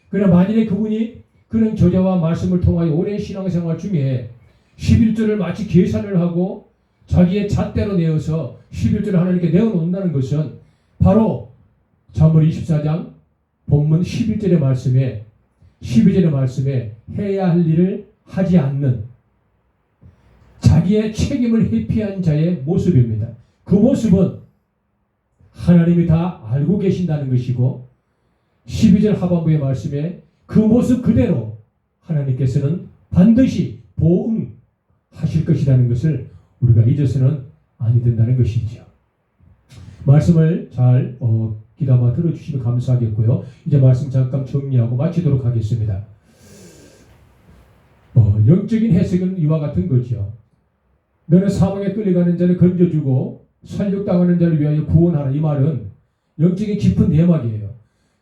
그러나 만일에 그분이 그런 저자와 말씀을 통하여 오랜 신앙생활 중에 11조를 마치 계산을 하고 자기의 잣대로 내어서 11조를 하나님께 내어놓는다는 것은 바로 잠언 24장 본문 11절의 말씀에 12절의 말씀에 해야 할 일을 하지 않는 자기의 책임을 회피한 자의 모습입니다. 그 모습은 하나님이 다 알고 계신다는 것이고 12절 하반부의 말씀에 그 모습 그대로 하나님께서는 반드시 보응하실 것이라는 것을 우리가 잊어서는 아니 된다는 것이죠. 말씀을 잘 귀담아 들어주시면 감사하겠고요. 이제 말씀 잠깐 정리하고 마치도록 하겠습니다. 영적인 해석은 이와 같은 거죠. 너는 사망에 끌려가는 자를 건져주고 살육당하는 자를 위하여 구원하라. 이 말은 영적인 깊은 내막이에요.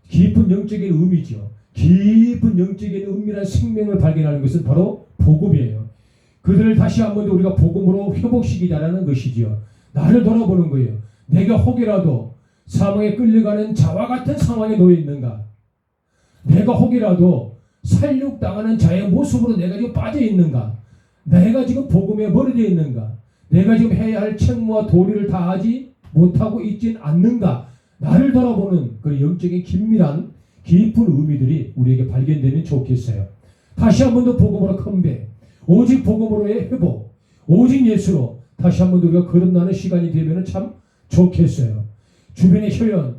깊은 영적인 의미죠. 깊은 영적인 은밀한 생명을 발견하는 것은 바로 복음이에요. 그들을 다시 한번 더 우리가 복음으로 회복시키자라는 것이지요. 나를 돌아보는 거예요. 내가 혹이라도 사망에 끌려가는 자와 같은 상황에 놓여 있는가? 내가 혹이라도 살육당하는 자의 모습으로 내가 지금 빠져 있는가? 내가 지금 복음에 멀어져 있는가? 내가 지금 해야 할 책무와 도리를 다하지 못하고 있진 않는가? 나를 돌아보는 그 영적인 긴밀한 깊은 의미들이 우리에게 발견되면 좋겠어요. 다시 한 번 더 복음으로 컴백, 오직 복음으로의 회복, 오직 예수로 다시 한 번 더 우리가 거듭나는 시간이 되면 참 좋겠어요. 주변의 혈연,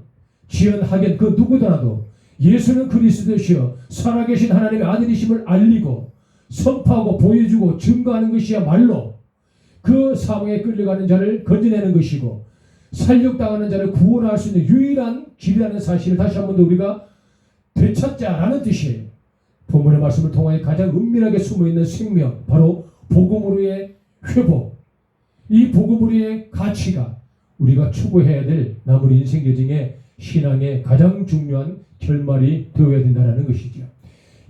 지연, 학연 그 누구더라도 예수는 그리스도시여 살아계신 하나님의 아들이심을 알리고 선포하고 보여주고 증거하는 것이야말로 그 사망에 끌려가는 자를 건져내는 것이고 살육당하는 자를 구원할 수 있는 유일한 길이라는 사실을 다시 한 번 더 우리가 되찾자라는 뜻이에요. 본문의 말씀을 통하여 가장 은밀하게 숨어있는 생명, 바로 복음으로의 회복, 이 복음으로의 가치가 우리가 추구해야 될 남은 인생 여정의 신앙의 가장 중요한 결말이 되어야 된다는 것이죠.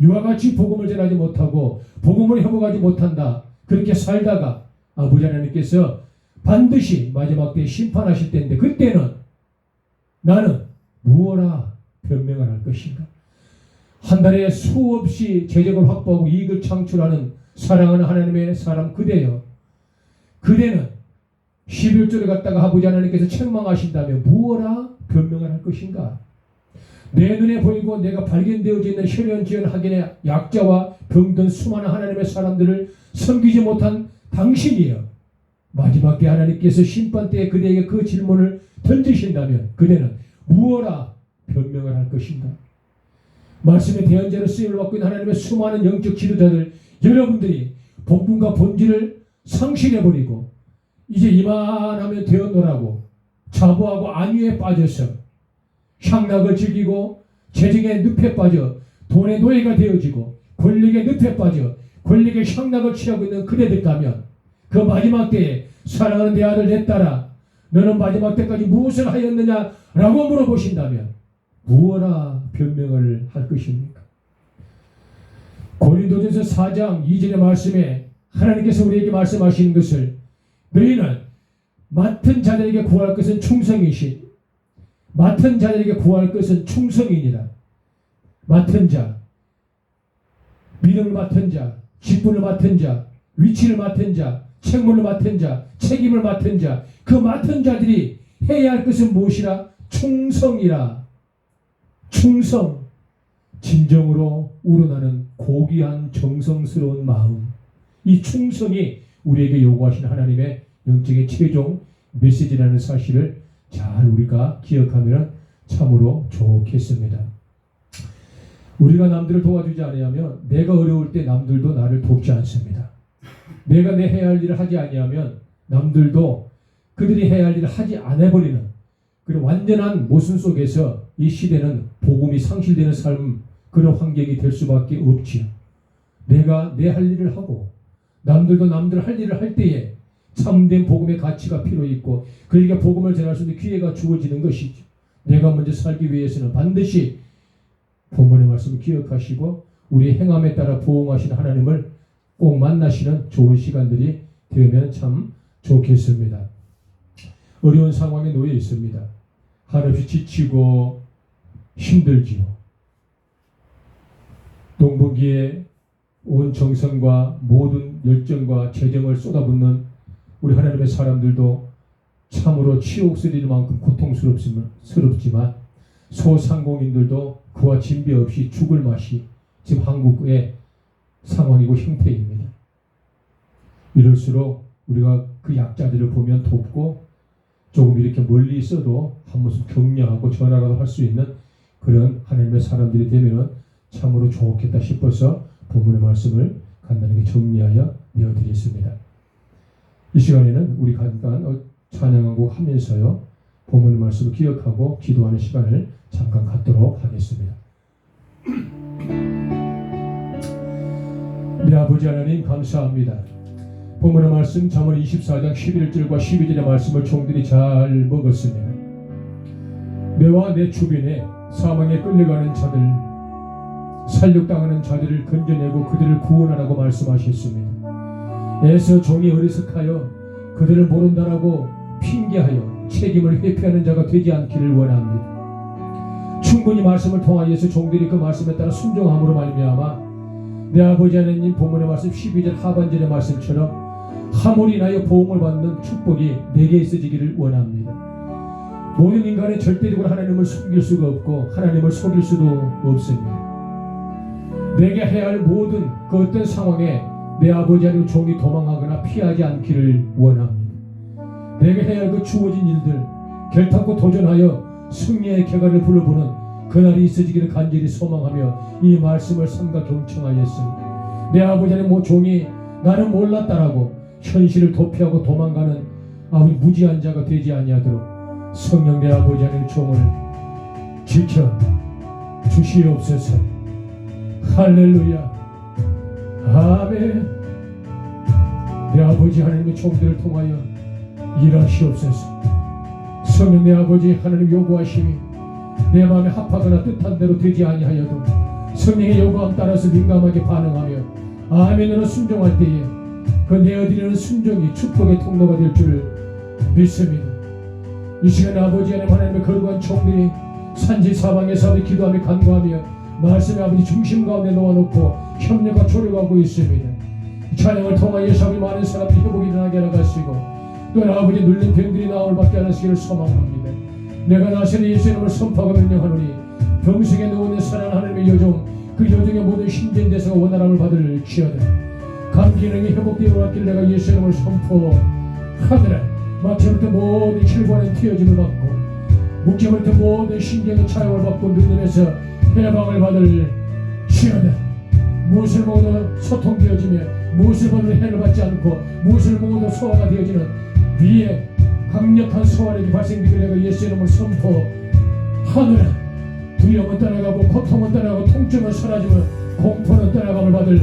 이와 같이 복음을 전하지 못하고 복음을 회복하지 못한다. 그렇게 살다가 아버지 하나님께서 반드시 마지막 때에 심판하실 때인데 그때는 나는 무엇라 변명을 할 것인가? 한 달에 수없이 재적을 확보하고 이익을 창출하는 사랑하는 하나님의 사람 그대여. 그대는 11조를 갖다가 아버지 하나님께서 책망하신다면 무엇라 변명을 할 것인가? 내 눈에 보이고 내가 발견되어져 있는 혈연지연 학연의 약자와 병든 수많은 하나님의 사람들을 섬기지 못한 당신이여. 마지막 때 하나님께서 심판 때에 그대에게 그 질문을 던지신다면 그대는 무엇라 변명을 할 것인가? 말씀의 대언자로 쓰임을 받고 있는 하나님의 수많은 영적 지도자들 여러분들이 복분과 본질을 상실해버리고 이제 이만하면 되었노라고 자부하고 안위에 빠져서 향락을 즐기고 재정의 늪에 빠져 돈의 노예가 되어지고 권력의 늪에 빠져 권력의 향락을 취하고 있는 그대들이라면 그 마지막 때에 사랑하는 내 아들 내 딸아 너는 마지막 때까지 무엇을 하였느냐라고 물어보신다면 무엇라 변명을 할 것입니까? 고린도전서 4장 2절의 말씀에 하나님께서 우리에게 말씀하시는 것을 너희는 맡은 자들에게 구할 것은 충성이시. 맡은 자들에게 구할 것은 충성이니라. 맡은 자, 믿음을 맡은 자, 직분을 맡은 자, 위치를 맡은 자, 책무를 맡은 자, 책임을 맡은 자, 그 맡은 자들이 해야 할 것은 무엇이라? 충성이라. 충성. 진정으로 우러나는 고귀한 정성스러운 마음. 이 충성이 우리에게 요구하신 하나님의 영적인 최종 메시지라는 사실을 잘 우리가 기억하면 참으로 좋겠습니다. 우리가 남들을 도와주지 아니하면 내가 어려울 때 남들도 나를 돕지 않습니다. 내가 내 해야 할 일을 하지 아니하면 남들도 그들이 해야 할 일을 하지 않아버리는 그런 완전한 모순 속에서 이 시대는 복음이 상실되는 삶, 그런 환경이 될 수밖에 없지요. 내가 내 할 일을 하고 남들도 남들 할 일을 할 때에 참된 복음의 가치가 필요 있고 그러니까 복음을 전할 수 있는 기회가 주어지는 것이죠. 내가 먼저 살기 위해서는 반드시 본문의 말씀을 기억하시고 우리의 행함에 따라 보응하시는 하나님을 꼭 만나시는 좋은 시간들이 되면 참 좋겠습니다. 어려운 상황에 놓여 있습니다. 한없이 지치고 힘들지요. 동북이에 온 정성과 모든 열정과 재정을 쏟아붓는 우리 하나님의 사람들도 참으로 치욕스릴 만큼 고통스럽지만 소상공인들도 그와 진배 없이 죽을 맛이 지금 한국의 상황이고 형태입니다. 이럴수록 우리가 그 약자들을 보면 돕고 조금 이렇게 멀리 있어도 한 모습 격려하고 전화라도 할 수 있는 그런 하나님의 사람들이 되면 참으로 좋겠다 싶어서 본문의 말씀을 간단하게 정리하여 내어드리겠습니다. 이 시간에는 우리 간단 찬양 한 곡 하면서요 본문의 말씀을 기억하고 기도하는 시간을 잠깐 갖도록 하겠습니다. 네 아버지 하나님 감사합니다. 본문의 말씀 잠언 24장 11절과 12절의 말씀을 종들이 잘 먹었습니다. 내와 내 주변에 사망에 끌려가는 자들, 살육당하는 자들을 건져내고 그들을 구원하라고 말씀하셨습니다. 애서 종이 어리석하여 그들을 모른다라고 핑계하여 책임을 회피하는 자가 되지 않기를 원합니다. 충분히 말씀을 통하여서 종들이 그 말씀에 따라 순종함으로 말미암아 내 아버지 하나님 본문의 말씀 12절 하반절의 말씀처럼 함으로 인하여 보응을 받는 축복이 내게 있어지기를 원합니다. 모든 인간은 절대적으로 하나님을 숨길 수가 없고 하나님을 속일 수도 없습니다. 내게 해야 할 모든 그 어떤 상황에 내 아버지 하나님 종이 도망하거나 피하지 않기를 원합니다. 내게 해야 할 그 주어진 일들 결단코 도전하여 승리의 쾌가를 불러보는 그날이 있어지기를 간절히 소망하며 이 말씀을 삼가 경청하였습니다. 내 아버지 하나님 종이 나는 몰랐다라고 현실을 도피하고 도망가는 아버지 무지한 자가 되지 아니하도록 성령 내 아버지 하나님 종을 지켜 주시옵소서. 할렐루야. 아멘. 내 아버지 하나님의 종들을 통하여 일하시옵소서. 성령 내 아버지 하나님 요구하심이 내 마음에 합하거나 뜻한 대로 되지 아니하여도 성령의 요구함 따라서 민감하게 반응하며 아멘으로 순종할 때에 그 내어드리는 순종이 축복의 통로가 될 줄 믿습니다. 이 시간에 아버지 하나님의 거룩한 종들이 산지사방에서 기도하며 간구하며 말씀의 아버지 중심 가운데 놓아놓고 협력과 조력하고 있습니다. 이 찬양을 통하여서 우리 많은 사람들이 회복이 일어나게 하시고 또 아버지 눌린 병들이 나올 밖에 하시기를 소망합니다. 내가 나시는 예수 이름을 선포하고 명령하노니 병석에 누워있는 살아난 하나님의 여종 그 여종의 모든 힘든 데서가 원활함을 받을 지어다. 간 기능이 회복되어 왔길 내가 예수 이름을 선포하느라 마침부터 모든 혈관의 튀어짐을 받고 묵지부터 모든 신경의 차용을 받고 눈에서 해방을 받을 지어다. 무엇을 먹어도 소통되어지며 무엇을 먹어도 해를 받지 않고 무엇을 먹어도 소화가 되어지는 위에 강력한 소화력이 발생되길 내가 예수 이름을 선포하느라 두려움은 떠나가고 고통은 떠나가고 통증은 사라지며 공포는 떠나감을 받을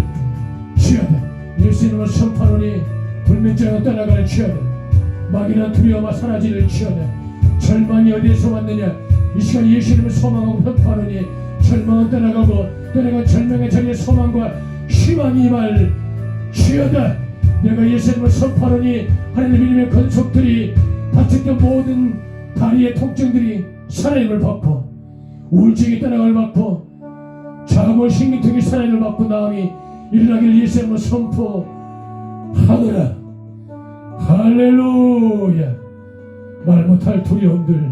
지어다. 예수 이름을 선포하노니 불면증은 떠나갈 지어다. 막연한 두려움은 사라지를 지어다. 절망이 어디에서 왔느냐 이 시간 예수 이름을 소망하고 선포하노니 절망은 떠나가고 떠나간 절망의 자리에 소망과 희망이 임할 지어다. 내가 예수 이름을 선포하노니 하나님의 이름의 건속들이 다쳤던 모든 다리의 통증들이 살아남을 받고 우울증이 떠나갈 받고 자골 신경통이 살아남을 받고 나음이 일어나길 예수님으로 선포하노라. 할렐루야. 말 못할 두려움들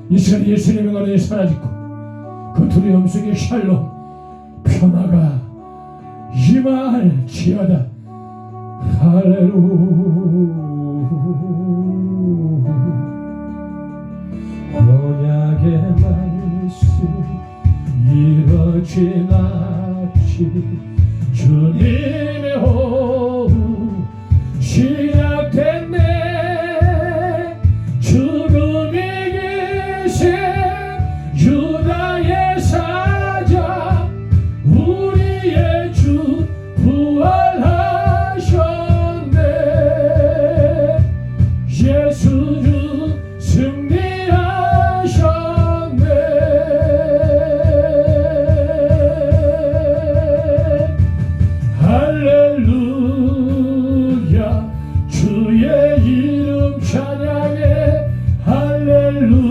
이 시간 예수님의 안에 사라지고 그 두려움 속에 샬롬 평화가 임할지어다. 할렐루야. 언약의 말씀 이루어지나치 주님의 호흡 시작됐네. 죽음이 계신 유다의 사자 우리의 주 부활하셨네. 예수 주 승리하셨네. 할렐루야. 주의 이름 찬양해. 할렐루야.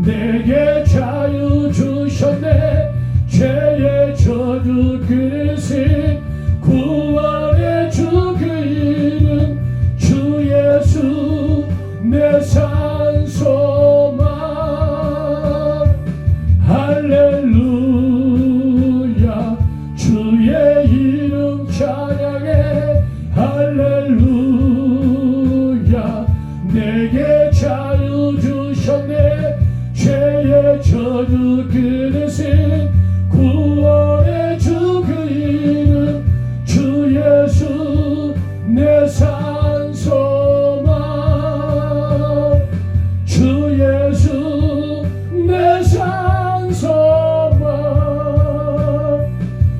내게 자유 주셨네. 죄의 저주 그리신 구원의 주 그 이름 주 예수 내 산소망. 할렐루야. 주의 이름 찬양해. 할렐루야. 내게 자유 주셨네. 죄의 저주 그리신 구원의 주 그 이름 주 예수 내 산소망. 주 예수 내 산소망.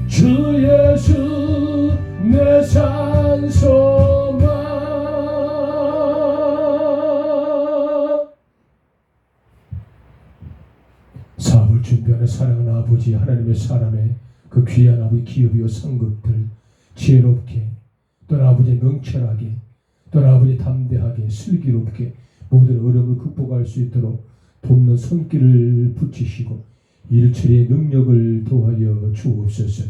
주 예수 내 산소망. 사업을 준비하는 사랑하는 아버지 하나님의 사람의 그 귀한 아버지 기업이요 성급들 지혜롭게 또는 아버지 명철하게 또는 아버지 담대하게 슬기롭게 모든 어려움을 극복할 수 있도록 돕는 손길을 붙이시고 일처리의 능력을 도하여 주옵소서.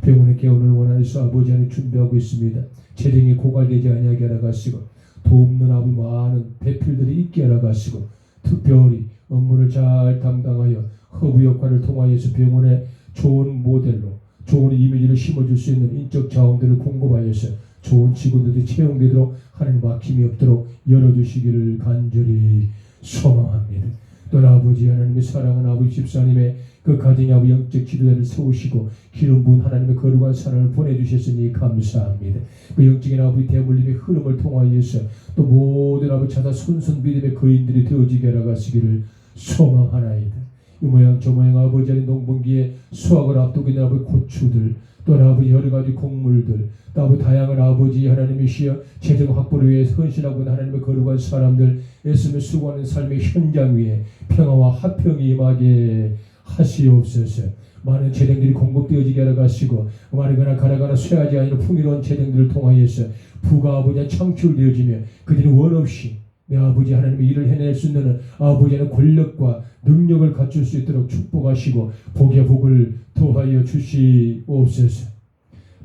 병원의 개원을 원하여서 아버지 안에 준비하고 있습니다. 재정이 고갈되지 아니하게 하라 가시고 돕는 아버지 많은 배필들이 있게 하라 가시고 특별히 업무를 잘 담당하여 허브 역할을 통하여서 병원에 좋은 모델로 좋은 이미지를 심어줄 수 있는 인적 자원들을 공급하여서 좋은 직원들이 채용되도록 하나님 막힘이 없도록 열어주시기를 간절히 소망합니다. 또 아버지 하나님의 사랑하는 아버지 집사님의 그 가정의 아버지 영적 지도자를 세우시고 기름 부은 하나님의 거룩한 사랑을 보내주셨으니 감사합니다. 그 영적인 아버지 대물림의 흐름을 통하여서 또 모든 아버지 자다 손손 믿음의 거인들이 되어지게 하라 가시기를 소망하나이다. 이 모양 저 모양 아버지 하나님 농번기에 수확을 앞두고 있는 아버지 고추들 또 아버지 여러 가지 곡물들 또 아버지 다양한 아버지 하나님이시여 재정 확보를 위해 헌신하고 있는 하나님의 거룩한 사람들 애쓰며 수고하는 삶의 현장 위에 평화와 화평이 임하게 하시옵소서. 많은 재정들이 공급되어지게 하라 가시고 마르거나 가라거나 쇠하지 않는 풍요로운 재정들을 통하여서 부가 아버지와 창출되어지며 그들이 원없이 내 아버지 하나님의 일을 해낼 수 있는 아버지의 권력과 능력을 갖출 수 있도록 축복하시고 복의 복을 더하여 주시옵소서.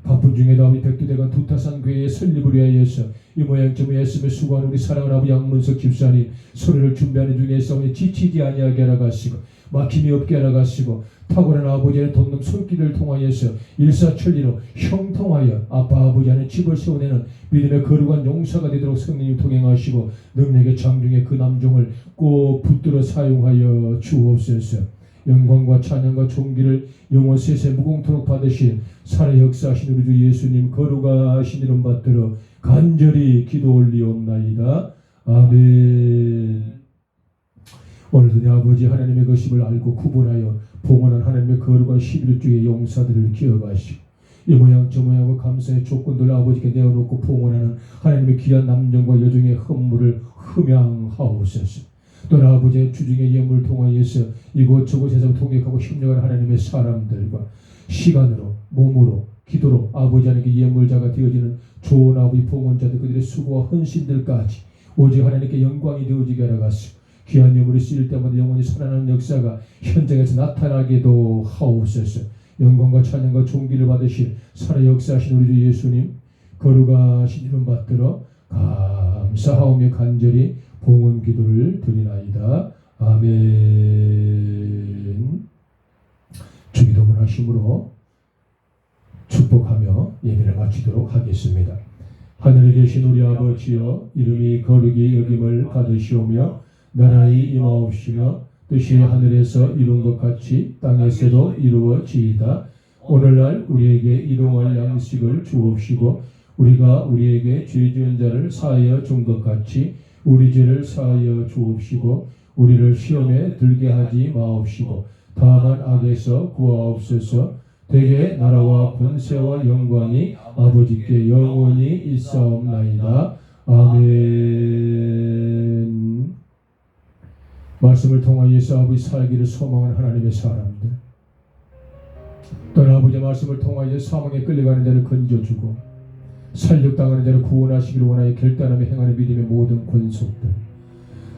바쁜 중에도 아버지 백두대간 두타산 교회의 설립을 위하여서 이 모양 저 모양 애쓰며 수고하는 우리 사랑하는 아버지 양문석 집사님 소리를 준비하는 중에서 지치지 아니하게 하라 가시고 막힘이 없게 하라 가시고 탁월한 아버지의 돕는 손길을 통하여서 일사천리로 형통하여 아빠 아버지 안에 집을 세워내는 믿음의 거룩한 용사가 되도록 성령님 동행하시고 능력의 장중에 그 남종을 꼭 붙들어 사용하여 주옵소서. 영광과 찬양과 존귀를 영원 세세 무공토록 받으신 살의 역사하신 우리 주 예수님 거룩하신 이름 받들어 간절히 기도 올리옵나이다. 아멘. 오늘도 내 아버지 하나님의 것임을 알고 구분하여 봉헌한 하나님의 거룩한 11주의 용사들을 기억하시고 이 모양 저 모양과 감사의 조건들 아버지께 내어놓고 봉헌하는 하나님의 귀한 남정과 여종의 헌물을 흠양하옵소서. 또는 아버지의 주중의 예물을 통하여서 이곳저곳에서 통역하고 협력하는 하나님의 사람들과 시간으로 몸으로 기도로 아버지 하나님께 예물자가 되어지는 좋은 아버지 봉헌자들 그들의 수고와 헌신들까지 오직 하나님께 영광이 되어지게 하라가시고 귀한 예물이 쓰일 때마다 영원히 살아나는 역사가 현장에서 나타나게도 하옵소서. 영광과 찬양과 존귀를 받으실 살아 역사하신 우리 주 예수님 거룩하신 이름 받들어 감사하오며 간절히 봉헌 기도를 드리나이다. 아멘. 주기도문 하심으로 축복하며 예배를 마치도록 하겠습니다. 하늘에 계신 우리 아버지여, 이름이 거룩히 여김을 받으시오며 나라의 임하옵시며 뜻이 하늘에서 이룬 것 같이 땅에서도 이루어지이다. 오늘날 우리에게 일용할 양식을 주옵시고 우리가 우리에게 죄 지은 자를 사하여 준 것 같이 우리 죄를 사하여 주옵시고 우리를 시험에 들게 하지 마옵시고 다만 악에서 구하옵소서. 대개 나라와 권세와 영광이 아버지께 영원히 있사옵나이다. 아멘. 말씀을 통하여서 아버지 살기를 소망하는 하나님의 사람들, 또는 아버지의 말씀을 통하여 사망에 끌려가는 자를 건져주고 살육당하는 자를 구원하시기를 원하여 결단하며 행하는 믿음의 모든 권속들,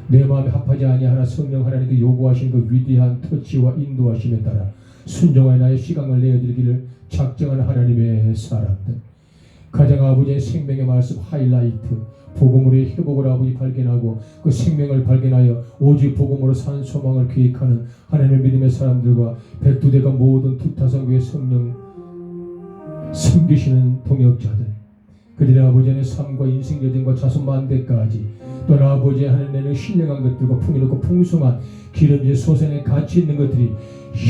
내 마음에 합하지 아니하나 성령 하나님께 요구하신 그 위대한 터치와 인도하심에 따라 순종하여 나의 시간을 내어드리기를 작정하는 하나님의 사람들, 가장 아버지의 생명의 말씀 하이라이트 복음으로의 회복을 아버지 발견하고 그 생명을 발견하여 오직 복음으로 산 소망을 계획하는 하나님의 믿음의 사람들과 백두대가 모든 두타성교의 성령 섬기시는 동역자들, 그들의 아버지 안의 삶과 인생 여정과 자손 만대까지 또는 아버지의 하나님의 신령한 것들과 풍요롭고 풍성한 기름진 소생의 가치 있는 것들이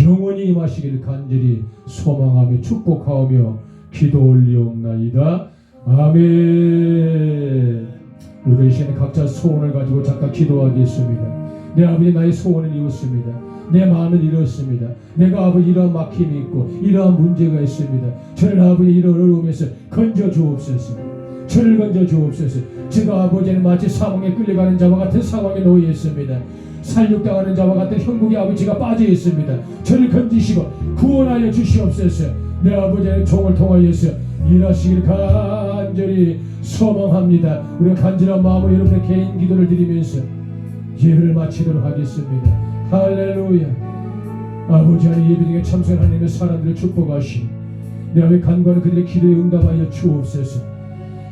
영원히 임하시기를 간절히 소망하며 축복하며 기도 올리옵나이다. 아멘. 우리가 이 시간에 각자 소원을 가지고 잠깐 기도하겠습니다. 내 아버지, 나의 소원을 이뤘습니다. 내 마음을 이뤘습니다. 내가 아버지 이러한 막힘이 있고 이러한 문제가 있습니다. 저를 아버지 이런 어려움에서 건져 주옵소서. 저를 건져 주옵소서. 제가 아버지는 마치 사망에 끌려가는 자와 같은 상황에 놓여 있습니다. 살육당하는 자와 같은 형국의 아버지가 빠져 있습니다. 저를 건지시고 구원하여 주시옵소서. 내 아버지의 종을 통하여서 일하시기를 간절히 소망합니다. 우리가 간절한 마음으로 여러분의 개인 기도를 드리면서 예배를 마치도록 하겠습니다. 할렐루야. 아버지 하나님, 예배 중에 참석한 하나님의 사람들을 축복하시고 내 아버지 간구하는 그들의 기도에 응답하여 주옵소서.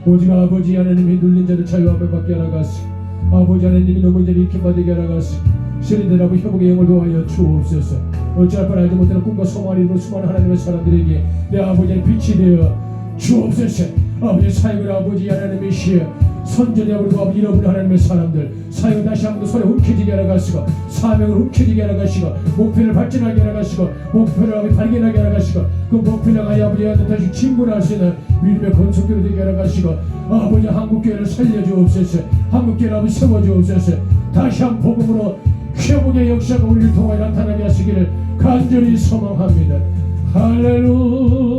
오직 아버지 하나님이 눌린 자를 자유함을 받게 하라가시, 아버지 하나님이 넘어진 자를 일으킴받게 하라가시, 시린된 아버지 회복의 영을 도하여 주옵소서. 어찌할 뻔 알지 못하는 꿈과 소망을 이루는 수많은 하나님의 사람들에게 내 아버지의 빛이 되어 주옵소서. 아버지 사역을 아버지 하나님이시여 선전이 아버지 아버지 잃어버린 하나님의 사람들 사역을 다시 한번 더 손에 움켜쥐게 하라가시고 사명을 움켜쥐게 하라가시고 목표를 발전하게 하라가시고 목표를 아버지 발견하게 하라가시고 그 목표를 향하여 아버지한테 다시 진군할 수 있는 믿음의 건축교를 되게 하라가시고 아버지 한국교회를 살려주옵소서. 한국교회를 아버지 세워주옵소서. 다시 한 복음으로 회복의 역사가 우리를 통하여 나타나게 하시기를 간절히 소망합니다. 할렐루야.